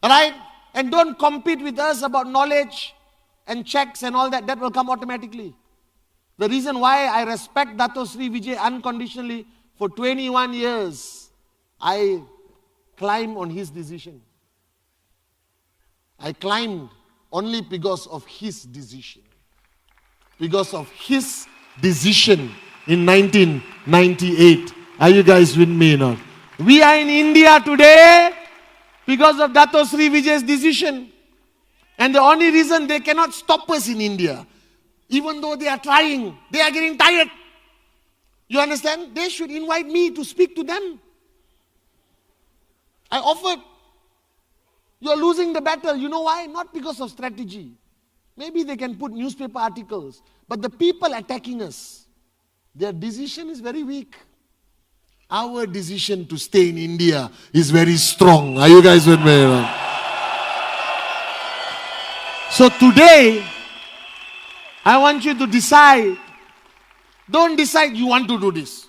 Alright? And don't compete with us about knowledge and checks and all that. That will come automatically. The reason why I respect Dato Sri Vijay unconditionally, for 21 years, I climbed on his decision. I climbed only because of his decision. Because of his decision in 1998. Are you guys with me now? We are in India today because of Dato Sri Vijay's decision. And the only reason they cannot stop us in India, even though they are trying, they are getting tired. You understand? They should invite me to speak to them. I offered. You're losing the battle. You know why? Not because of strategy. Maybe they can put newspaper articles. But the people attacking us, their decision is very weak. Our decision to stay in India is very strong. Are you guys with me? So today, I want you to decide. Don't decide you want to do this.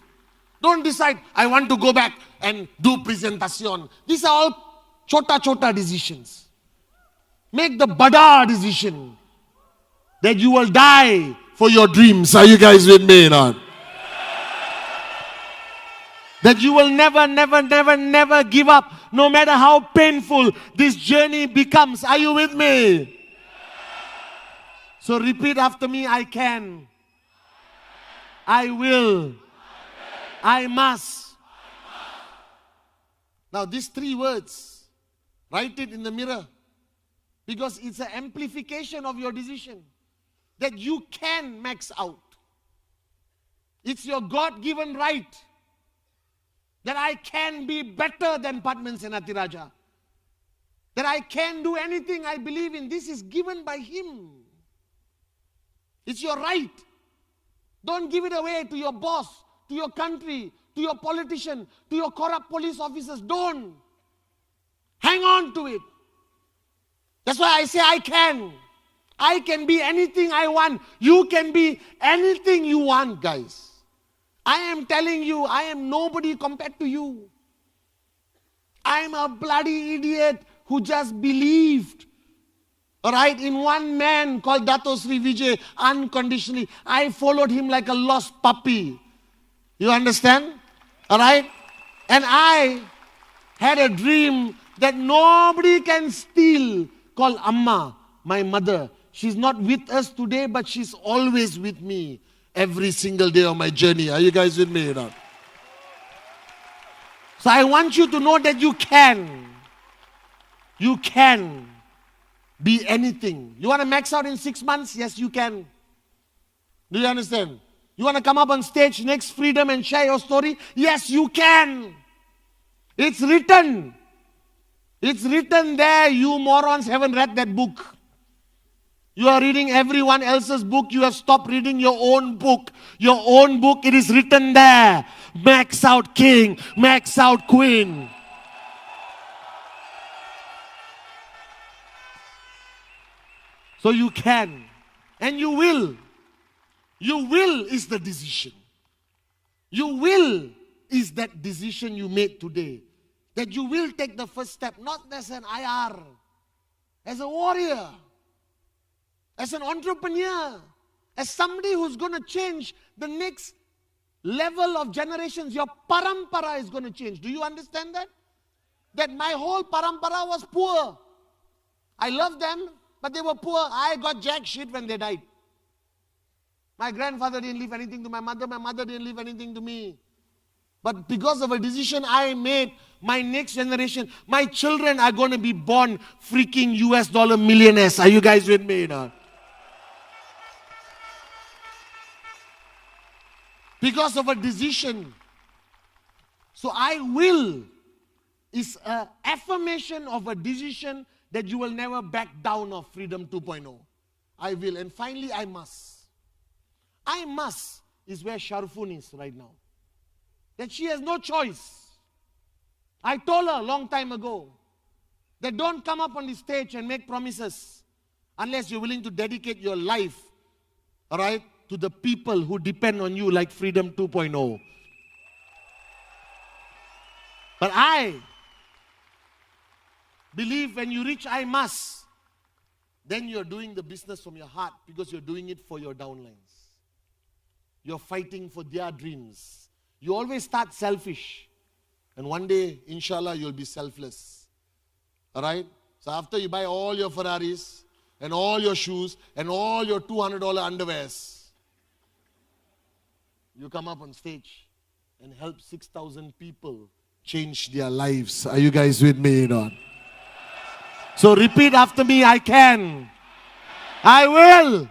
Don't decide I want to go back and do presentation. These are all chota decisions. Make the bada decision that you will die for your dreams. Are you guys with me or not? That you will never give up, no matter how painful this journey becomes. Are you with me? So repeat after me, I can. I will. I must. Now these 3 words, write it in the mirror. Because it's an amplification of your decision. That you can max out. It's your God-given right. That I can be better than Pathman Senathirajah. That I can do anything I believe in. This is given by him. It's your right. Don't give it away to your boss, to your country, to your politician, to your corrupt police officers. Don't. Hang on to it. That's why I say I can. I can be anything I want. You can be anything you want, guys. I am telling you, I am nobody compared to you. I am a bloody idiot who just believed All right, in one man called Dato Sri Vijay, unconditionally. I followed him like a lost puppy. You understand? All right? And I had a dream that nobody can steal, called Amma, my mother. She's not with us today, but she's always with me every single day of my journey. Are you guys with me or not? So I want you to know that you can. You can be anything. You want to max out in 6 months? Yes, you can. Do you understand? You want to come up on stage next Freedom and share your story? Yes, you can. It's written. It's written there. You morons haven't read that book. You are reading everyone else's book. You have stopped reading your own book. Your own book, it is written there. Max out king, max out queen. So you can. And you will. You will is the decision. You will is that decision you made today. That you will take the first step, not as an IR, as a warrior, as an entrepreneur, as somebody who's going to change the next level of generations. Your parampara is going to change. Do you understand that? That my whole parampara was poor. I love them, but they were poor. I got jack shit when they died. My grandfather didn't leave anything to my mother didn't leave anything to me. But because of a decision I made, my next generation, my children are going to be born freaking US dollar millionaires. Are you guys with me now? Because of a decision. So I will is an affirmation of a decision that you will never back down of Freedom 2.0. I will. And finally, I must. I must is where Sharfun is right now. That she has no choice. I told her a long time ago that don't come up on the stage and make promises unless you're willing to dedicate your life, all right, to the people who depend on you like Freedom 2.0. But I believe when you reach I must, then you're doing the business from your heart because you're doing it for your downlines. You're fighting for their dreams. You always start selfish. And one day, inshallah, you'll be selfless. Alright? So after you buy all your Ferraris, and all your shoes, and all your $200 underwears, you come up on stage and help 6,000 people change their lives. Are you guys with me or not? So repeat after me, I can. I will.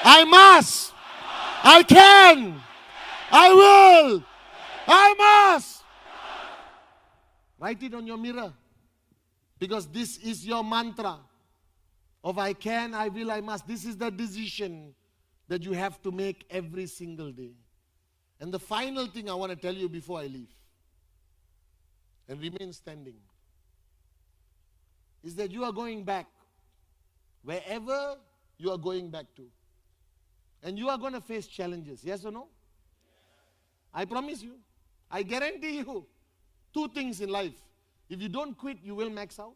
I must. I can. I will. I must. Write it on your mirror. Because this is your mantra of I can, I will, I must. This is the decision that you have to make every single day. And the final thing I want to tell you before I leave, and remain standing, is that you are going back wherever you are going back to. And you are going to face challenges. Yes or no? I promise you. I guarantee you. 2 things in life. If you don't quit, you will max out.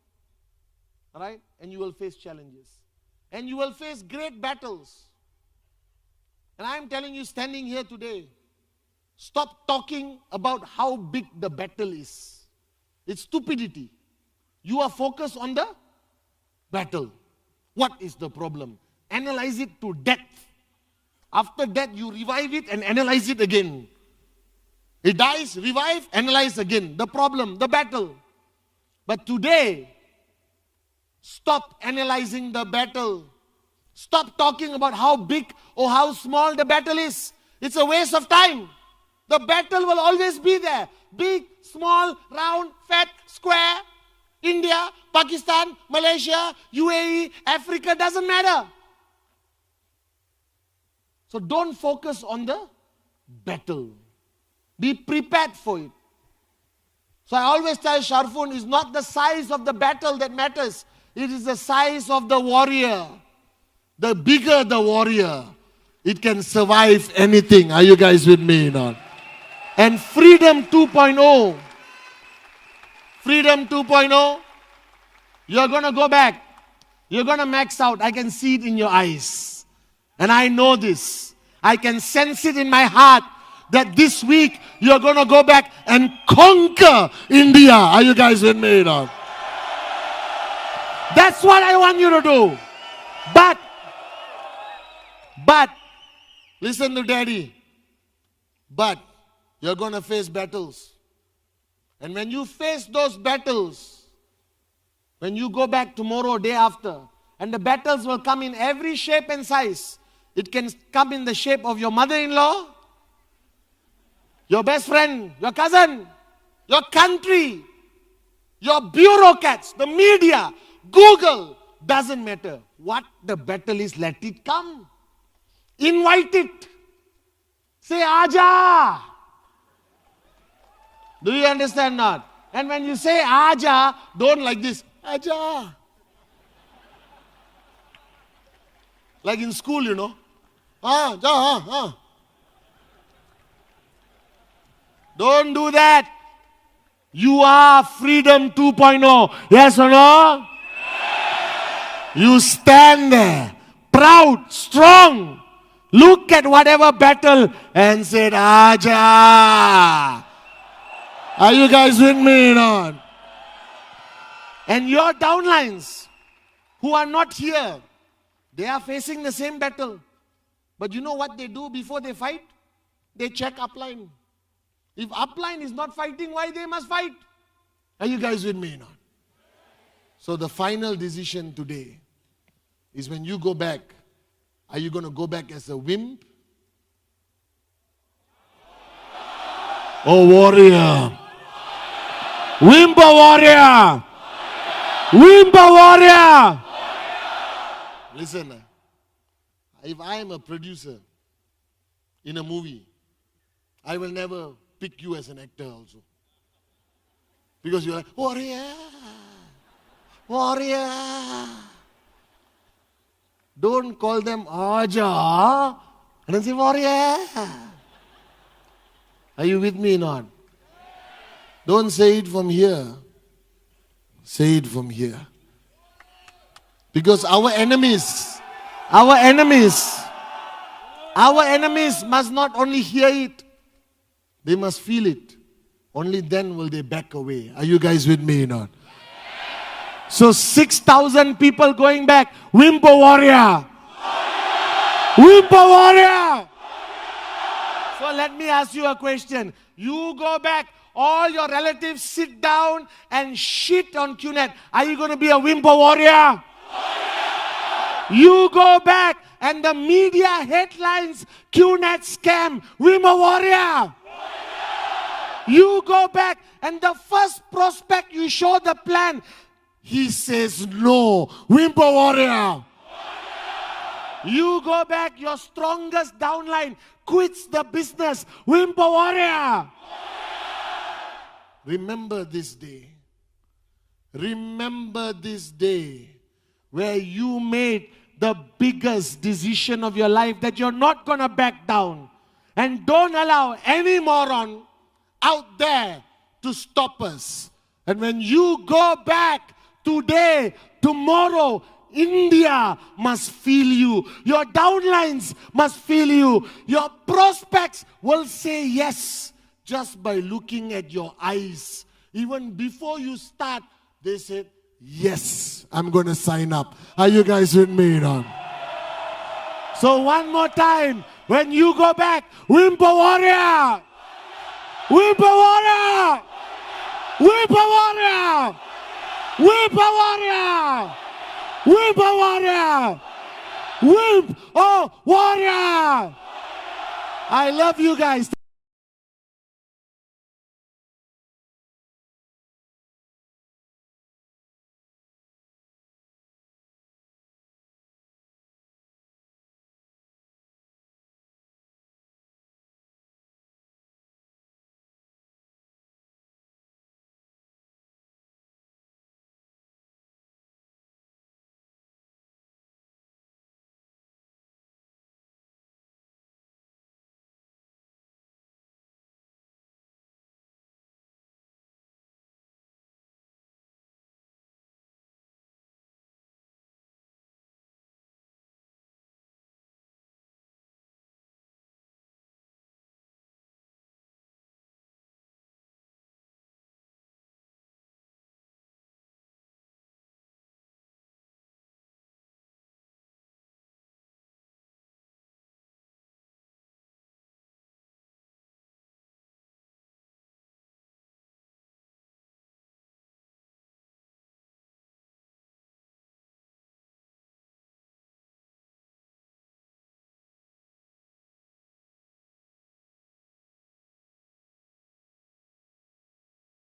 Alright? And you will face challenges. And you will face great battles. And I am telling you, standing here today, stop talking about how big the battle is. It's stupidity. You are focused on the battle. What is the problem? Analyze it to depth. After that, you revive it and analyze it again. It dies, revive, analyze again. The problem, the battle. But today, stop analyzing the battle. Stop talking about how big or how small the battle is. It's a waste of time. The battle will always be there. Big, small, round, fat, square. India, Pakistan, Malaysia, UAE, Africa, doesn't matter. So don't focus on the battle. Be prepared for it. So I always tell Sharfun, it's not the size of the battle that matters. It is the size of the warrior. The bigger the warrior, it can survive anything. Are you guys with me or not? And Freedom 2.0, Freedom 2.0, you're going to go back. You're going to max out. I can see it in your eyes. And I know this. I can sense it in my heart that this week you're going to go back and conquer India. Are you guys with me or not? That's what I want you to do. But, listen to Daddy. But, you're going to face battles. And when you face those battles, when you go back tomorrow, day after, and the battles will come in every shape and size. It can come in the shape of your mother-in-law, your best friend, your cousin, your country, your bureaucrats, the media, Google. Doesn't matter. What the battle is, let it come. Invite it. Say, Aja. Do you understand not? And when you say Aja, don't like this. Aja. Like in school, you know. Don't do that. You are Freedom 2.0. Yes or no? Yes. You stand there, proud, strong. Look at whatever battle and say, Aja. Are you guys with me or not? And your downlines who are not here, they are facing the same battle. But you know what they do before they fight? They check upline. If upline is not fighting, why they must fight? Are you guys with me or not? So the final decision today is when you go back, are you going to go back as a wimp or warrior? Wimp or warrior? Wimp or warrior? Listen, if I am a producer in a movie, I will never pick you as an actor also. Because you're like, warrior, warrior. Don't call them Aja and then say warrior. Are you with me or not? Don't say it from here. Say it from here. Because our enemies must not only hear it, they must feel it. Only then will they back away. Are you guys with me or not? So 6,000 people going back. Wimpo warrior. Wimpo warrior. So let me ask you a question. You go back, all your relatives sit down and shit on QNet. Are you going to be a Wimpo warrior? You go back and the media headlines, QNet scam, Wimpo warrior. You go back and the first prospect you show the plan, he says no, Wimpo warrior. You go back, your strongest downline quits the business, Wimpo warrior. Remember this day. Remember this day where you made the biggest decision of your life that you're not going to back down. And don't allow any moron out there to stop us. And when you go back today, tomorrow, India must feel you. Your downlines must feel you. Your prospects will say yes just by looking at your eyes. Even before you start, they said, yes, I'm going to sign up. Are you guys with me now? So one more time, when you go back, Wimpo warrior! Wimpo warrior! Wimpo warrior! Wimpo warrior! Wimpo warrior! Wimp! Oh, warrior! I love you guys.